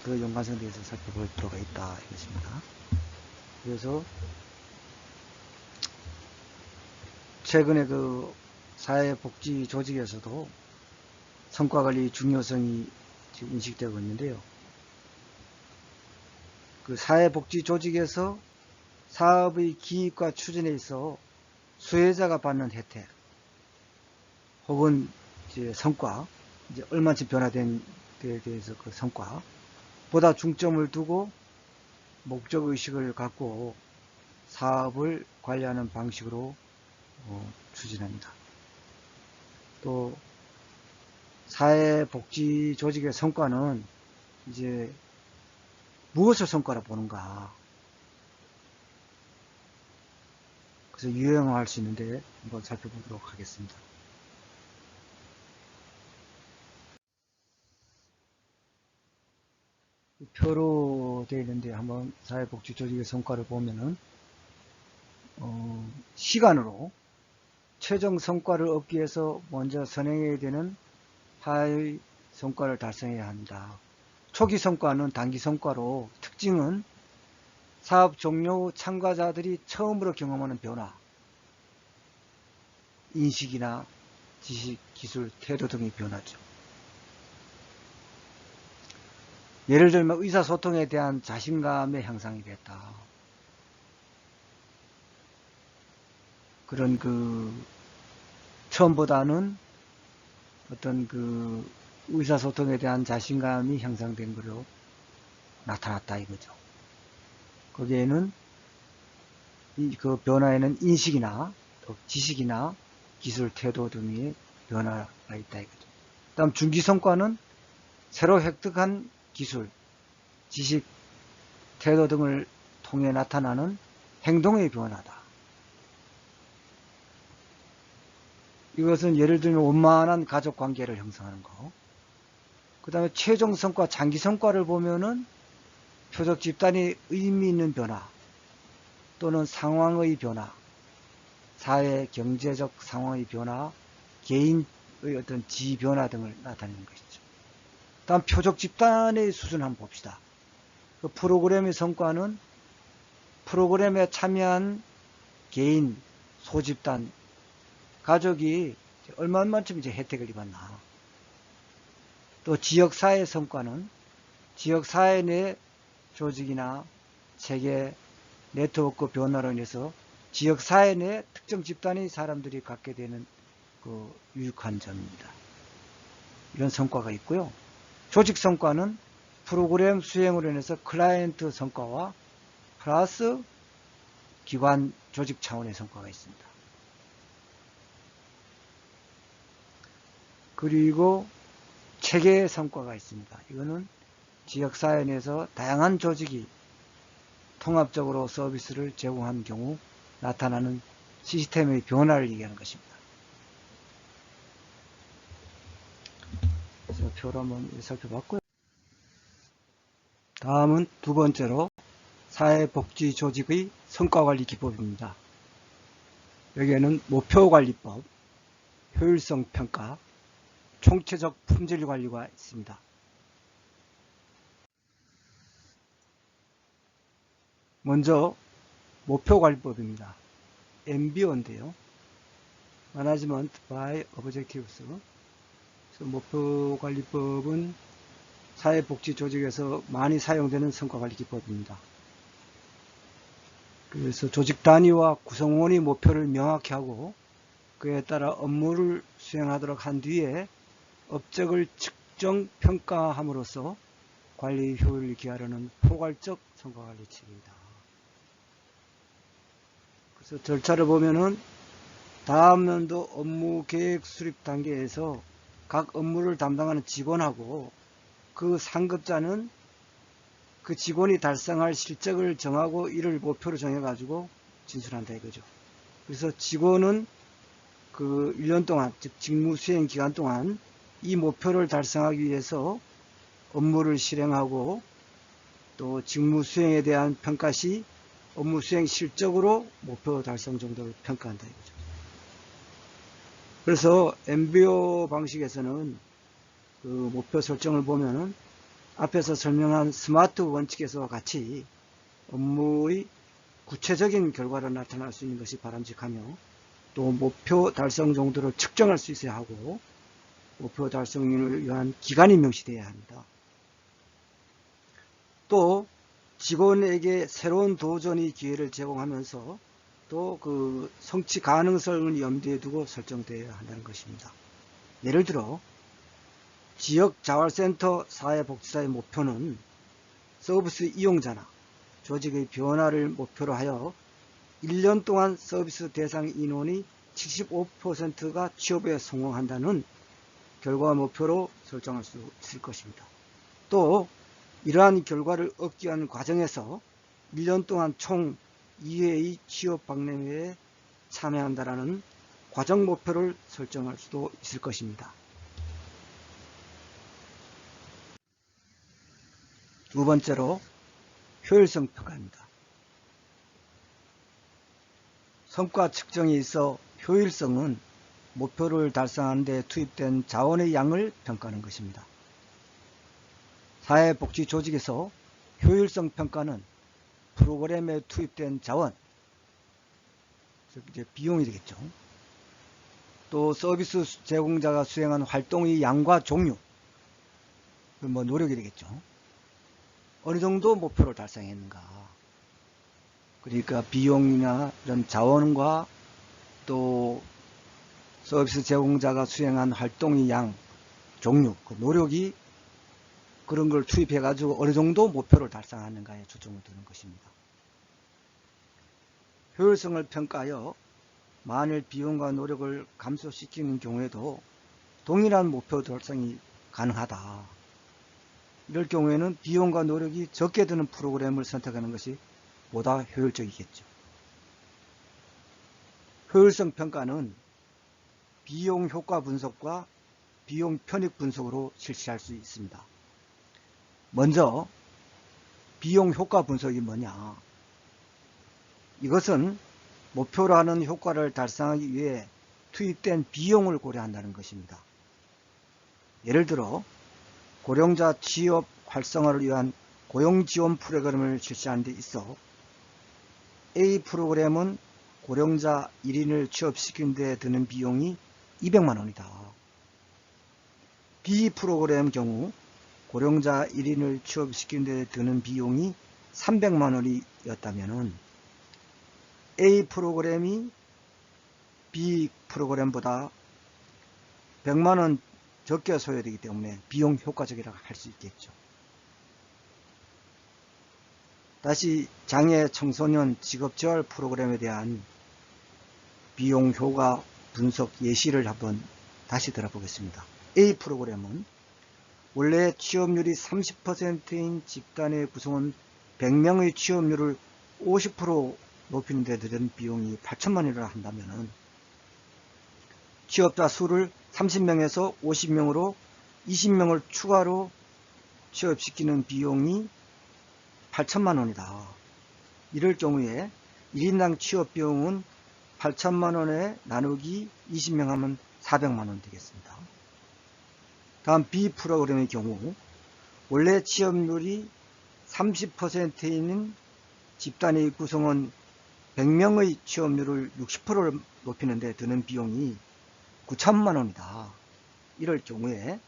그 연관성에 대해서 살펴볼 필요가 있다 이것입니다. 그래서 최근에 그 사회복지 조직에서도 성과관리 중요성이 지금 인식되고 있는데요. 그 사회복지 조직에서 사업의 기획과 추진에 있어 수혜자가 받는 혜택 혹은 이제 성과, 이제 얼마쯤 변화된 데에 대해서 그 성과보다 중점을 두고 목적의식을 갖고 사업을 관리하는 방식으로 추진합니다. 또 사회복지 조직의 성과는 이제 무엇을 성과로 보는가. 그래서 유형화할 수 있는데 한번 살펴보도록 하겠습니다. 표로 되어 있는데 한번 사회복지 조직의 성과를 보면은 시간으로 최종 성과를 얻기 위해서 먼저 선행해야 되는 하의 성과를 달성해야 합니다. 초기 성과는 단기 성과로 특징은 사업 종료 후 참가자들이 처음으로 경험하는 변화, 인식이나 지식, 기술, 태도 등의 변화죠. 예를 들면 의사소통에 대한 자신감의 향상이 됐다. 그런 처음보다는 어떤 의사소통에 대한 자신감이 향상된 것으로 나타났다 이거죠. 거기에는 그 변화에는 인식이나 또 지식이나 기술, 태도 등의 변화가 있다 이거죠. 다음 중기성과는 새로 획득한 기술, 지식, 태도 등을 통해 나타나는 행동의 변화다. 이것은 예를 들면 원만한 가족 관계를 형성하는 거. 그 다음에 최종 성과, 장기 성과를 보면은 표적 집단의 의미 있는 변화 또는 상황의 변화, 사회 경제적 상황의 변화, 개인의 어떤 지위 변화 등을 나타내는 것이죠. 다음 표적 집단의 수준 한번 봅시다. 그 프로그램의 성과는 프로그램에 참여한 개인, 소집단, 가족이 얼마만큼 이제 혜택을 입었나. 또 지역사회 성과는 지역사회 내 조직이나 체계, 네트워크 변화로 인해서 지역사회 내 특정 집단의 사람들이 갖게 되는 유익한 점입니다. 이런 성과가 있고요. 조직 성과는 프로그램 수행으로 인해서 클라이언트 성과와 플러스 기관 조직 차원의 성과가 있습니다. 그리고 체계의 성과가 있습니다. 이거는 지역사회 내에서 다양한 조직이 통합적으로 서비스를 제공한 경우 나타나는 시스템의 변화를 얘기하는 것입니다. 그래서 표로 한번 살펴봤고요. 다음은 두 번째로 사회복지조직의 성과관리 기법입니다. 여기에는 목표관리법, 효율성평가, 총체적 품질관리가 있습니다. 먼저 목표관리법입니다. MBO인데요. Management by Objectives. 목표관리법은 사회복지조직에서 많이 사용되는 성과관리 기법입니다. 그래서 조직 단위와 구성원의 목표를 명확히 하고 그에 따라 업무를 수행하도록 한 뒤에 업적을 측정 평가함으로써 관리 효율을 기하려는 포괄적 성과관리칙입니다. 그래서 절차를 보면은 다음 연도 업무 계획 수립 단계에서 각 업무를 담당하는 직원하고 그 상급자는 그 직원이 달성할 실적을 정하고 이를 목표로 정해가지고 진술한다 이거죠. 그래서 직원은 그 1년 동안, 즉 직무 수행 기간 동안 이 목표를 달성하기 위해서 업무를 실행하고 또 직무 수행에 대한 평가 시 업무 수행 실적으로 목표 달성 정도를 평가한다 이거죠. 그래서 MBO 방식에서는 그 목표 설정을 보면은 앞에서 설명한 스마트 원칙에서와 같이 업무의 구체적인 결과로 나타날 수 있는 것이 바람직하며 또 목표 달성 정도를 측정할 수 있어야 하고 목표 달성을 위한 기간이 명시되어야 합니다. 또 직원에게 새로운 도전의 기회를 제공하면서 또 그 성취 가능성을 염두에 두고 설정되어야 한다는 것입니다. 예를 들어 지역자활센터 사회복지사의 목표는 서비스 이용자나 조직의 변화를 목표로 하여 1년 동안 서비스 대상 인원이 75%가 취업에 성공한다는 결과 목표로 설정할 수 있을 것입니다. 또 이러한 결과를 얻기 위한 과정에서 1년 동안 총 2회의 취업 박람회에 참여한다라는 과정 목표를 설정할 수도 있을 것입니다. 두 번째로 효율성 평가입니다. 성과 측정에 있어 효율성은 목표를 달성하는 데 투입된 자원의 양을 평가하는 것입니다. 사회복지 조직에서 효율성 평가는 프로그램에 투입된 자원, 즉 이제 비용이 되겠죠. 또 서비스 제공자가 수행한 활동의 양과 종류, 뭐 노력이 되겠죠. 어느 정도 목표를 달성했는가. 그러니까 비용이나 이런 자원과 또 서비스 제공자가 수행한 활동의 양, 종류, 그 노력이 그런 걸 투입해 가지고 어느 정도 목표를 달성하는가에 초점을 두는 것입니다. 효율성을 평가하여 만일 비용과 노력을 감소시키는 경우에도 동일한 목표 달성이 가능하다. 이럴 경우에는 비용과 노력이 적게 드는 프로그램을 선택하는 것이 보다 효율적이겠죠. 효율성 평가는 비용 효과 분석과 비용 편익 분석으로 실시할 수 있습니다. 먼저 비용 효과 분석이 뭐냐? 이것은 목표로 하는 효과를 달성하기 위해 투입된 비용을 고려한다는 것입니다. 예를 들어 고령자 취업 활성화를 위한 고용지원 프로그램을 실시하는 데 있어 A 프로그램은 고령자 1인을 취업시키는 데 드는 비용이 200만 원이다. B 프로그램 경우 고령자 1인을 취업시키는 데 드는 비용이 300만 원이었다면 A 프로그램이 B 프로그램보다 100만 원 적게 소요되기 때문에 비용 효과적이라고 할 수 있겠죠. 다시 장애 청소년 직업재활 프로그램에 대한 비용 효과 분석 예시를 한번 다시 들어보겠습니다. A 프로그램은 원래 취업률이 30%인 집단의 구성원 100명의 취업률을 50% 높이는 데 드는 비용이 8천만 원이라 한다면 취업자 수를 30명에서 50명으로 20명을 추가로 취업시키는 비용이 8천만 원이다. 이럴 경우에 1인당 취업 비용은 8천만 원에 나누기 20명 하면 400만 원 되겠습니다. 다음 B 프로그램의 경우 원래 취업률이 30%인 집단의 구성원 100명의 취업률을 60%를 높이는 데 드는 비용이 9천만 원이다. 이럴 경우에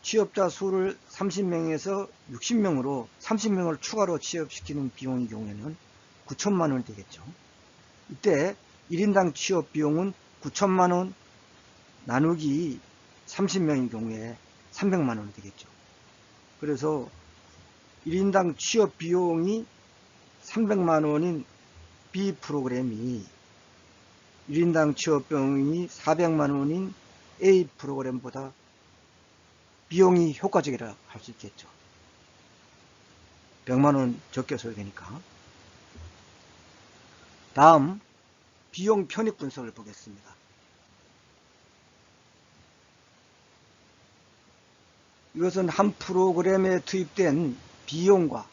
취업자 수를 30명에서 60명으로 30명을 추가로 취업시키는 비용의 경우에는 9천만 원이 되겠죠. 이때 1인당 취업 비용은 9천만 원 나누기 30명인 경우에 300만 원이 되겠죠. 그래서 1인당 취업 비용이 300만 원인 B 프로그램이 1인당 취업 비용이 400만 원인 A 프로그램보다 비용이 효과적이라 할 수 있겠죠. 100만 원 적게 소요되니까. 다음 비용 편익 분석을 보겠습니다. 이것은 한 프로그램에 투입된 비용과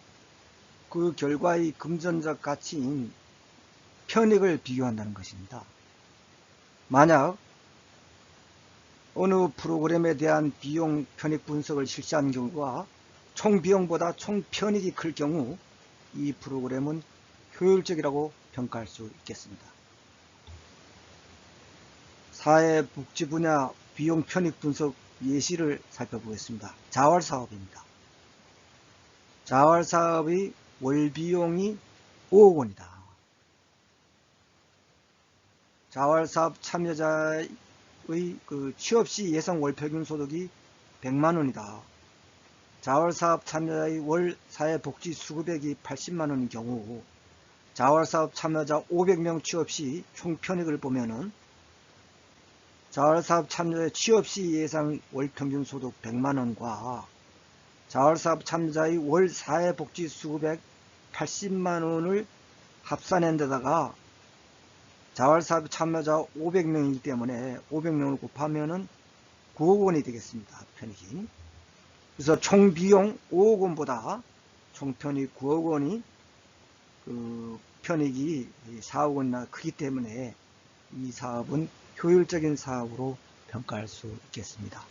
그 결과의 금전적 가치인 편익을 비교한다는 것입니다. 만약 어느 프로그램에 대한 비용 편익 분석을 실시한 경우가 총 비용보다 총 편익이 클 경우 이 프로그램은 효율적이라고 평가할 수 있겠습니다. 사회복지 분야 비용 편익 분석 예시를 살펴보겠습니다. 자활사업입니다. 자활사업의 월비용이 5억 원이다. 자활사업 참여자의 취업시 예상 월평균 소득이 100만 원이다. 자활사업 참여자의 월 사회복지 수급액이 80만 원인 경우 자활사업 참여자 500명 취업시 총 편익을 보면은 자활사업 참여자의 취업시 예상 월평균 소득 100만 원과 자활사업 참여자의 월 사회복지 수급액 80만 원을 합산한 데다가 자활사업 참여자 500명이기 때문에 500명을 곱하면은 9억 원이 되겠습니다. 편익이. 그래서 총 비용 5억 원보다 총 편익 9억 원이 편익이 4억 원이나 크기 때문에 이 사업은 효율적인 사업으로 평가할 수 있겠습니다.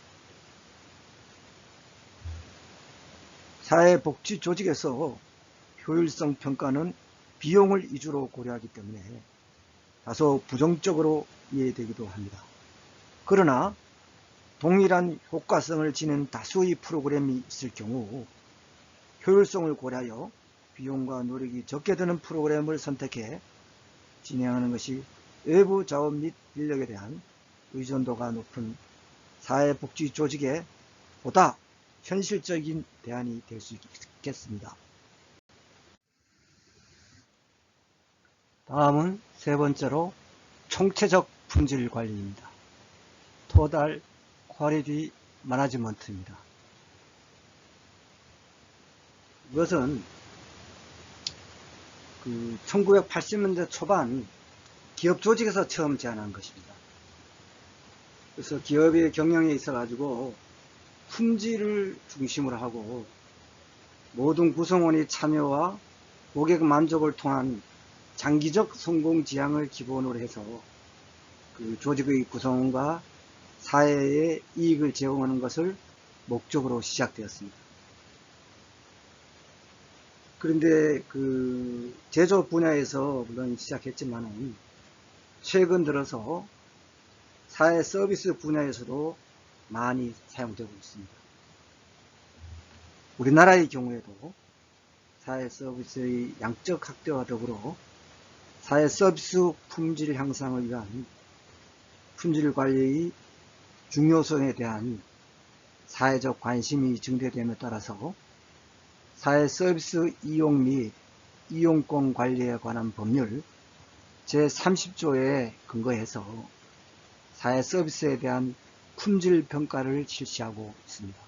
사회복지 조직에서 효율성 평가는 비용을 위주로 고려하기 때문에 다소 부정적으로 이해되기도 합니다. 그러나 동일한 효과성을 지닌 다수의 프로그램이 있을 경우 효율성을 고려하여 비용과 노력이 적게 드는 프로그램을 선택해 진행하는 것이 외부 자원 및 인력에 대한 의존도가 높은 사회복지 조직에 보다 현실적인 대안이 될 수 있겠습니다. 다음은 세 번째로 총체적 품질 관리입니다. 토탈 퀄리티 매니지먼트입니다. 이것은 1980년대 초반 기업 조직에서 처음 제안한 것입니다. 그래서 기업의 경영에 있어 가지고 품질을 중심으로 하고 모든 구성원의 참여와 고객 만족을 통한 장기적 성공 지향을 기본으로 해서 그 조직의 구성원과 사회에 이익을 제공하는 것을 목적으로 시작되었습니다. 그런데 그 제조 분야에서 물론 시작했지만 최근 들어서 사회 서비스 분야에서도 많이 사용되고 있습니다. 우리나라의 경우에도 사회 서비스의 양적 확대와 더불어 사회 서비스 품질 향상을 위한 품질 관리의 중요성에 대한 사회적 관심이 증대됨에 따라서 사회 서비스 이용 및 이용권 관리에 관한 법률 제30조에 근거해서 사회 서비스에 대한 품질 평가를 실시하고 있습니다.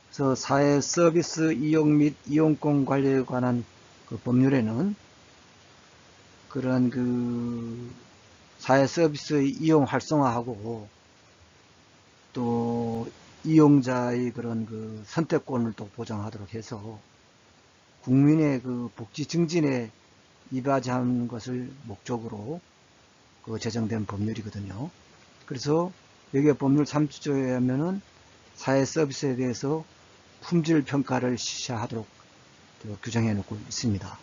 그래서 사회 서비스 이용 및 이용권 관리에 관한 그 법률에는 그런 그 사회 서비스의 이용 활성화하고 또 이용자의 그런 그 선택권을 또 보장하도록 해서 국민의 그 복지 증진에 이바지하는 것을 목적으로 그 제정된 법률이거든요. 그래서 여기에 법률 3조에 하면은 사회 서비스에 대해서 품질 평가를 실시하도록 규정해 놓고 있습니다.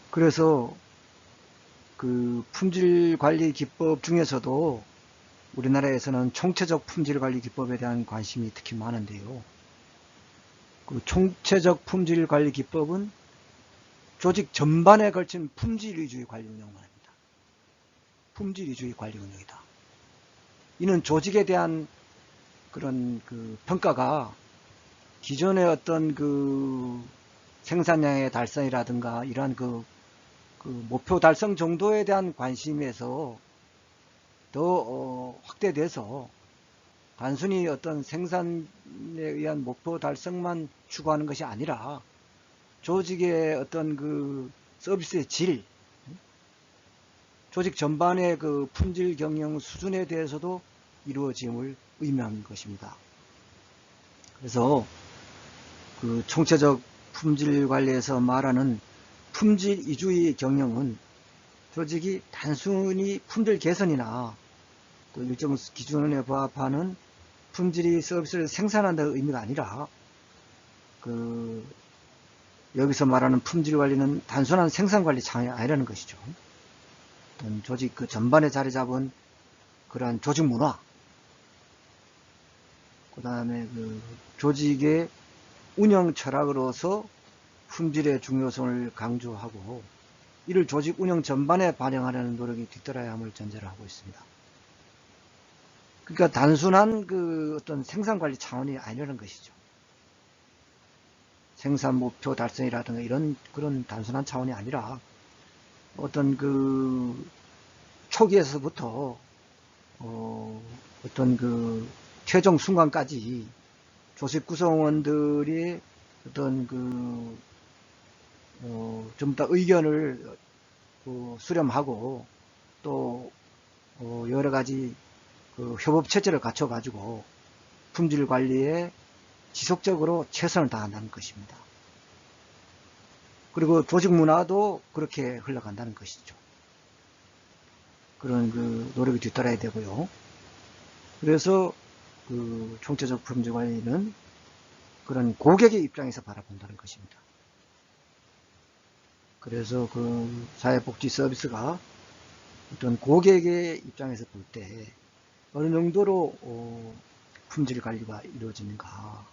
그래서 그 품질 관리 기법 중에서도 우리나라에서는 총체적 품질 관리 기법에 대한 관심이 특히 많은데요. 그 총체적 품질 관리 기법은 조직 전반에 걸친 품질 위주의 관리 운영을 합니다. 품질 위주의 관리 운영이다. 이는 조직에 대한 그런 그 평가가 기존의 어떤 그 생산량의 달성이라든가 이러한 그 목표 달성 정도에 대한 관심에서 더 확대돼서 단순히 어떤 생산에 의한 목표 달성만 추구하는 것이 아니라 조직의 어떤 그 서비스의 질, 조직 전반의 그 품질 경영 수준에 대해서도 이루어짐을 의미하는 것입니다. 그래서 그 총체적 품질 관리에서 말하는 품질 이주의 경영은 조직이 단순히 품질 개선이나 또 일정 기준에 부합하는 품질의 서비스를 생산한다는 의미가 아니라 그 여기서 말하는 품질 관리는 단순한 생산 관리 차원이 아니라는 것이죠. 어떤 조직 그 전반에 자리 잡은 그러한 조직 문화, 그 다음에 그 조직의 운영 철학으로서 품질의 중요성을 강조하고 이를 조직 운영 전반에 반영하려는 노력이 뒤따라야 함을 전제로 하고 있습니다. 그러니까 단순한 그 어떤 생산 관리 차원이 아니라는 것이죠. 생산 목표 달성이라든가 이런 그런 단순한 차원이 아니라 어떤 그 초기에서부터 어떤 그 최종 순간까지 조직 구성원들이 어떤 그 좀 더 의견을 수렴하고 또 여러 가지 그 협업 체제를 갖춰 가지고 품질 관리에 지속적으로 최선을 다한다는 것입니다. 그리고 조직 문화도 그렇게 흘러간다는 것이죠. 그런 그 노력이 뒤따라야 되고요. 그래서 그 총체적 품질 관리는 그런 고객의 입장에서 바라본다는 것입니다. 그래서 그 사회복지 서비스가 어떤 고객의 입장에서 볼 때 어느 정도로 품질 관리가 이루어지는가,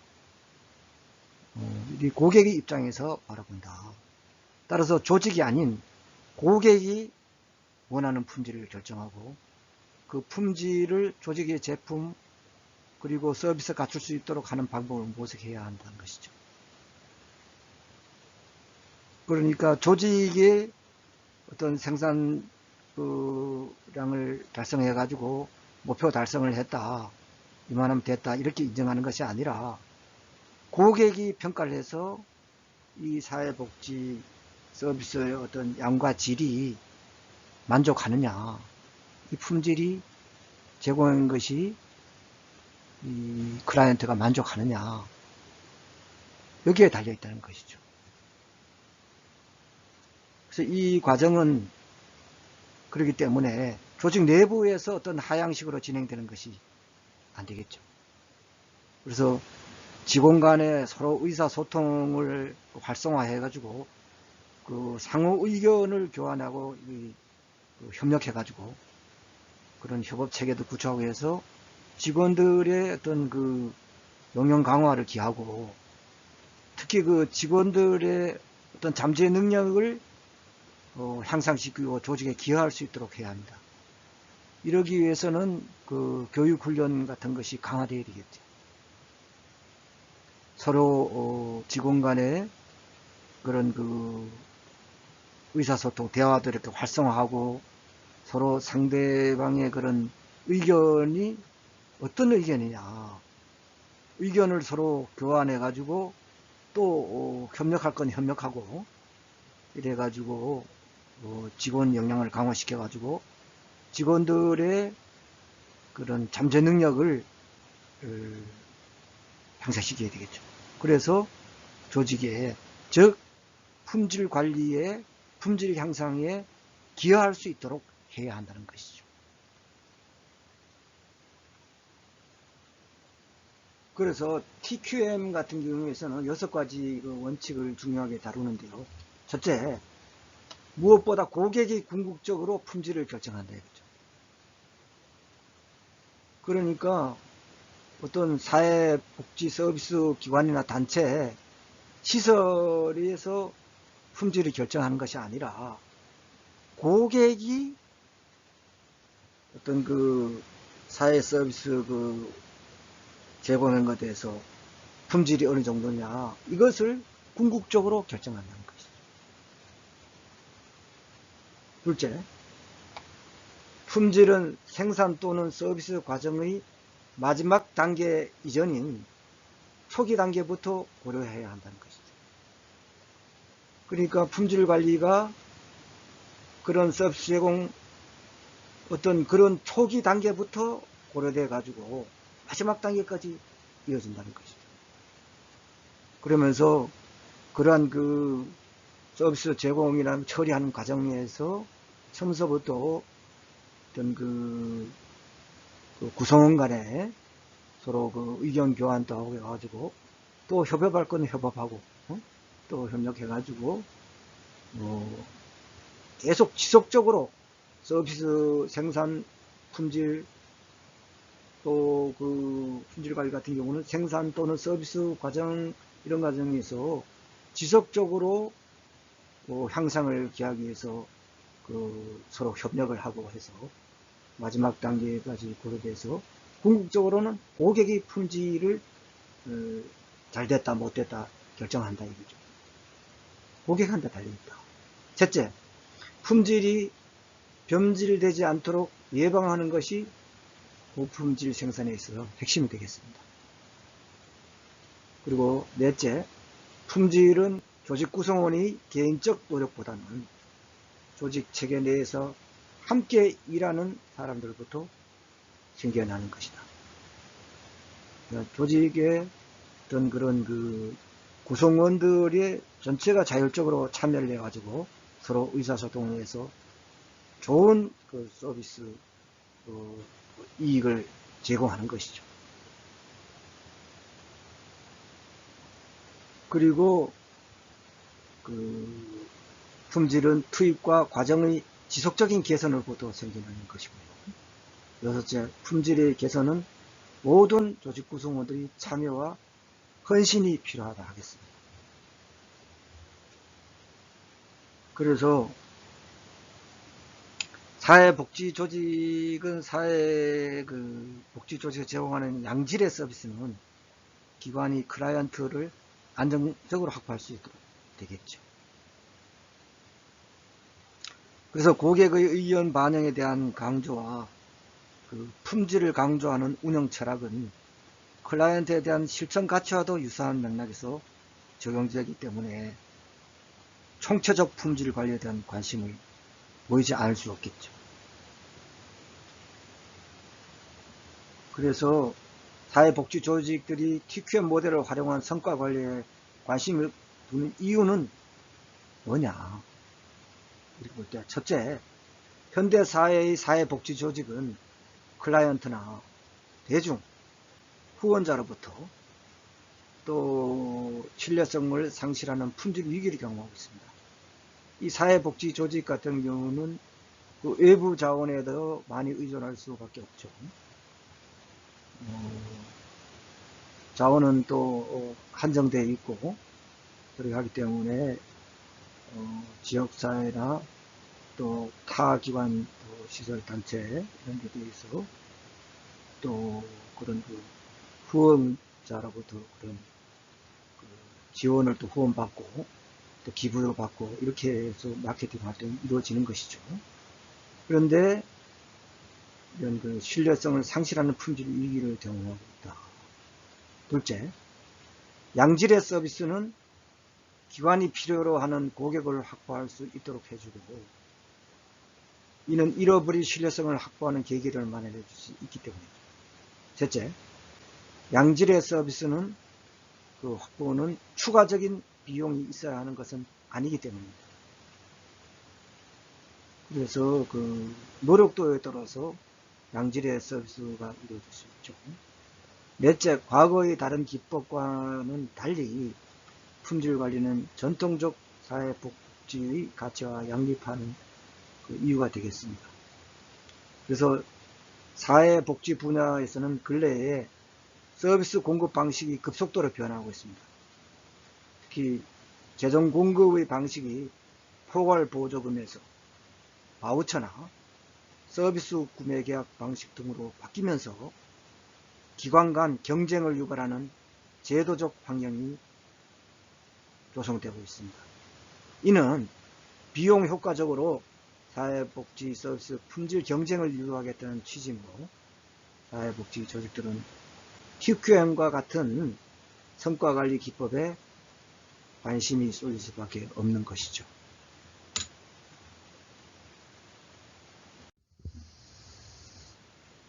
이 고객의 입장에서 바라본다. 따라서 조직이 아닌 고객이 원하는 품질을 결정하고 그 품질을 조직의 제품 그리고 서비스 갖출 수 있도록 하는 방법을 모색해야 한다는 것이죠. 그러니까 조직의 어떤 생산 량을 달성해 가지고 목표 달성을 했다, 이만하면 됐다 이렇게 인정하는 것이 아니라 고객이 평가를 해서 이 사회복지 서비스의 어떤 양과 질이 만족하느냐, 이 품질이 제공한 것이 이 클라이언트가 만족하느냐, 여기에 달려 있다는 것이죠. 그래서 이 과정은 그렇기 때문에 조직 내부에서 어떤 하향식으로 진행되는 것이 안 되겠죠. 그래서 직원 간에 서로 의사소통을 활성화해 가지고 그 상호 의견을 교환하고 협력해 가지고 그런 협업 체계도 구축하고 해서 직원들의 어떤 그 역량 강화를 기하고 특히 그 직원들의 어떤 잠재 능력을 향상시키고 조직에 기여할 수 있도록 해야 합니다. 이러기 위해서는 그 교육 훈련 같은 것이 강화되어야 되겠죠. 서로 직원 간에 그런 그 의사소통, 대화도 이렇게 활성화하고 서로 상대방의 그런 의견이 어떤 의견이냐, 의견을 서로 교환해 가지고 또 협력할 건 협력하고 이래 가지고 직원 역량을 강화시켜 가지고 직원들의 그런 잠재 능력을 향상시켜야 되겠죠. 그래서 조직에, 즉 품질 관리에, 품질 향상에 기여할 수 있도록 해야 한다는 것이죠. 그래서 TQM 같은 경우에서는 6가지 원칙을 중요하게 다루는데요. 첫째, 무엇보다 고객이 궁극적으로 품질을 결정한다 이거죠. 그러니까 어떤 사회복지 서비스 기관이나 단체, 시설에서 품질을 결정하는 것이 아니라 고객이 어떤 그 사회 서비스 제공하는 것에 대해서 품질이 어느 정도냐, 이것을 궁극적으로 결정한다는 것이죠. 둘째, 품질은 생산 또는 서비스 과정의 마지막 단계 이전인 초기 단계부터 고려해야 한다는 것이죠. 그러니까 품질 관리가 그런 서비스 제공 어떤 그런 초기 단계부터 고려돼 가지고 마지막 단계까지 이어진다는 것이죠. 그러면서 그러한 그 서비스 제공이나 처리하는 과정에서 처음서부터 어떤 그 구성원 간에 서로 그 의견 교환도 하고 해가지고 또 협업할 건 협업하고 또 협력해가지고 계속 지속적으로 서비스 생산 품질 또 그 품질 관리 같은 경우는 생산 또는 서비스 과정 이런 과정에서 지속적으로 향상을 기하기 위해서 서로 협력을 하고 해서 마지막 단계까지 고려돼서 궁극적으로는 고객의 품질을 잘 됐다 못 됐다 결정한다 이거죠. 고객한테 달려있다. 셋째, 품질이 변질되지 않도록 예방하는 것이 고품질 생산에 있어서 핵심이 되겠습니다. 그리고 넷째, 품질은 조직 구성원의 개인적 노력보다는 조직 체계 내에서 함께 일하는 사람들부터 생겨나는 것이다. 조직의 어떤 그런 그 구성원들의 전체가 자율적으로 참여를 해가지고 서로 의사소통을 해서 좋은 그 서비스 이익을 제공하는 것이죠. 그리고 그 품질은 투입과 과정의 지속적인 개선으로부터 생겨나는 것이고요. 여섯째, 품질의 개선은 모든 조직 구성원들의 참여와 헌신이 필요하다 하겠습니다. 그래서 사회복지조직은 복지조직이 제공하는 양질의 서비스는 기관이 클라이언트를 안정적으로 확보할 수 있도록 되겠죠. 그래서 고객의 의견 반영에 대한 강조와 품질을 강조하는 운영 철학은 클라이언트에 대한 실천 가치와도 유사한 맥락에서 적용되기 때문에 총체적 품질 관리에 대한 관심을 보이지 않을 수 없겠죠. 그래서 사회복지 조직들이 TQM 모델을 활용한 성과 관리에 관심을 두는 이유는 뭐냐? 이렇게 볼 때, 첫째, 현대사회의 사회복지 조직은 클라이언트나 대중, 후원자로부터 또 신뢰성을 상실하는 품질 위기를 경험하고 있습니다. 이 사회복지 조직 같은 경우는 외부 자원에 더 많이 의존할 수밖에 없죠. 자원은 또 한정되어 있고 그렇게 하기 때문에 지역사회나 또 타기관 시설단체 이런 데 대해서 또 그런 후원자로부터 그런 지원을 또 후원받고 또 기부도 받고 이렇게 해서 마케팅 활동이 이루어지는 것이죠. 그런데 이런 신뢰성을 상실하는 품질 위기를 경험하고 있다. 둘째, 양질의 서비스는 기관이 필요로 하는 고객을 확보할 수 있도록 해주고 이는 잃어버린 신뢰성을 확보하는 계기를 마련해 줄 수 있기 때문이죠. 셋째, 양질의 서비스는 확보는 추가적인 비용이 있어야 하는 것은 아니기 때문입니다. 그래서 노력도에 따라서 양질의 서비스가 이루어질 수 있죠. 넷째, 과거의 다른 기법과는 달리 품질 관리는 전통적 사회복지의 가치와 양립하는 이유가 되겠습니다. 그래서 사회복지 분야에서는 근래에 서비스 공급 방식이 급속도로 변화하고 있습니다. 특히 재정 공급의 방식이 포괄 보조금에서 바우처나 서비스 구매 계약 방식 등으로 바뀌면서 기관 간 경쟁을 유발하는 제도적 환경이 조성되고 있습니다. 이는 비용 효과적으로 사회복지 서비스 품질 경쟁을 유도하겠다는 취지로 사회복지 조직들은 TQM과 같은 성과관리 기법에 관심이 쏠릴 수밖에 없는 것이죠.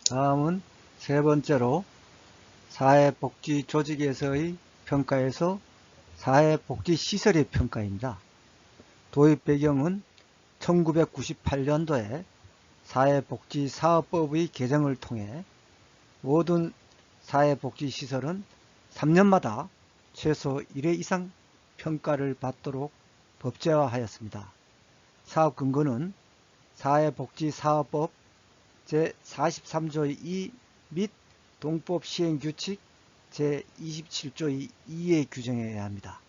다음은 세 번째로 사회복지 조직에서의 평가에서 사회복지시설의 평가입니다. 도입 배경은 1998년도에 사회복지사업법의 개정을 통해 모든 사회복지시설은 3년마다 최소 1회 이상 평가를 받도록 법제화하였습니다. 사업 근거는 사회복지사업법 제43조 2 및 동법 시행규칙 제27조 2의 규정에 의합니다.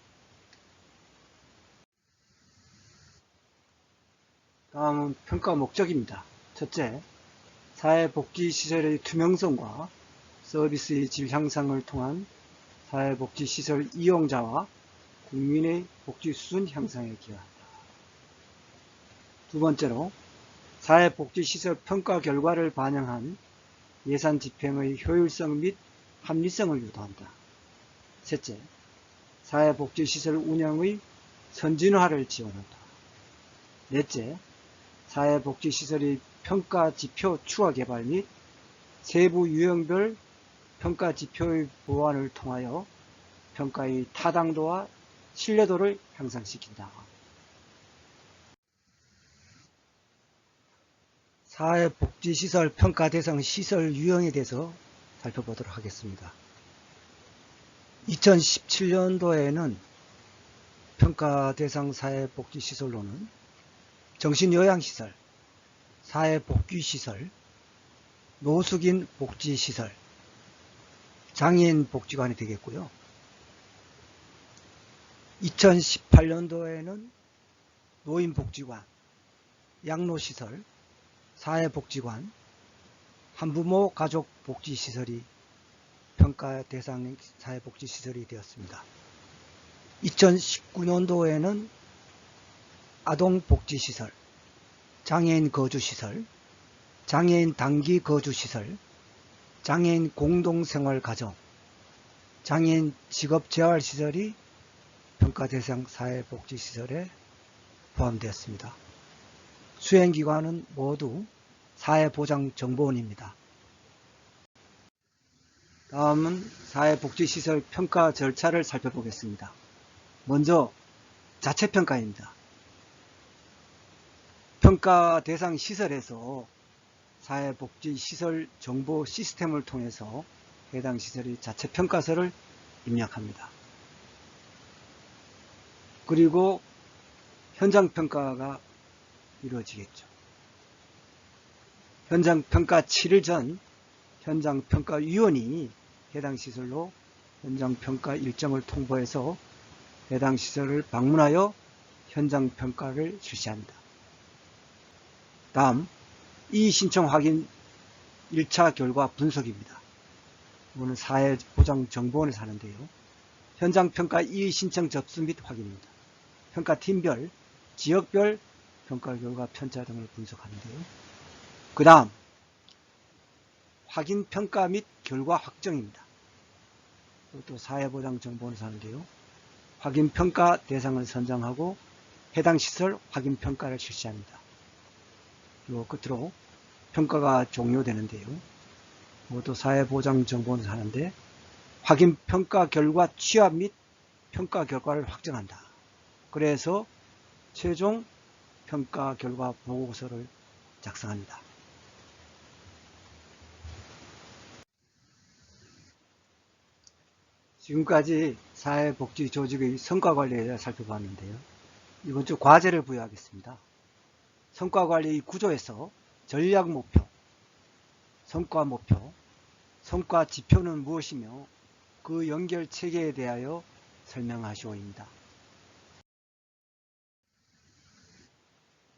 다음은 평가 목적입니다. 첫째, 사회복지시설의 투명성과 서비스의 질 향상을 통한 사회복지시설 이용자와 국민의 복지 수준 향상에 기여한다. 두 번째로, 사회복지시설 평가 결과를 반영한 예산 집행의 효율성 및 합리성을 유도한다. 셋째, 사회복지시설 운영의 선진화를 지원한다. 넷째, 사회복지시설의 평가 지표 추가 개발 및 세부 유형별 평가 지표의 보완을 통하여 평가의 타당도와 신뢰도를 향상시킨다. 사회복지시설 평가 대상 시설 유형에 대해서 살펴보도록 하겠습니다. 2017년도에는 평가 대상 사회복지시설로는 정신요양시설, 사회복귀시설, 노숙인 복지시설, 장애인 복지관이 되겠고요. 2018년도에는 노인복지관, 양로시설, 사회복지관, 한부모 가족복지시설이 평가 대상 사회복지시설이 되었습니다. 2019년도에는 아동복지시설, 장애인 거주시설, 장애인 단기 거주시설, 장애인 공동생활가정, 장애인 직업재활시설이 평가 대상 사회복지시설에 포함되었습니다. 수행기관은 모두 사회보장정보원입니다. 다음은 사회복지시설 평가 절차를 살펴보겠습니다. 먼저 자체평가입니다. 평가 대상 시설에서 사회복지시설 정보 시스템을 통해서 해당 시설이 자체평가서를 입력합니다. 그리고 현장평가가 이루어지겠죠. 현장평가 7일 전 현장평가위원이 해당 시설로 현장평가 일정을 통보해서 해당 시설을 방문하여 현장평가를 실시합니다. 다음 이의신청 확인 1차 결과 분석입니다. 이거는 사회보장정보원에서 하는데요. 현장평가 이의신청 접수 및 확인입니다. 평가팀별, 지역별 평가 결과 편차 등을 분석하는데요. 그 다음 확인평가 및 결과 확정입니다. 이것도 사회보장정보원에서 하는데요. 확인평가 대상을 선정하고 해당 시설 확인평가를 실시합니다. 그리고 끝으로 평가가 종료되는데요. 이것도 사회보장정보원에서 하는데 확인평가 결과 취합 및 평가 결과를 확정한다. 그래서 최종 평가 결과 보고서를 작성합니다. 지금까지 사회복지조직의 성과관리에 대해 살펴봤는데요. 이번 주 과제를 부여하겠습니다. 성과관리 구조에서 전략목표, 성과목표, 성과지표는 무엇이며 그 연결체계에 대하여 설명하시오입니다.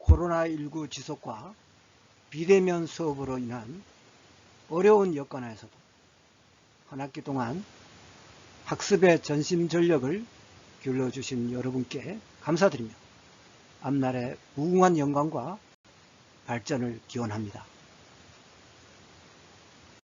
코로나19 지속과 비대면 수업으로 인한 어려운 여건 하에서도 한 학기 동안 학습에 전심전력을 기울여주신 여러분께 감사드리며 앞날의 무궁한 영광과 발전을 기원합니다.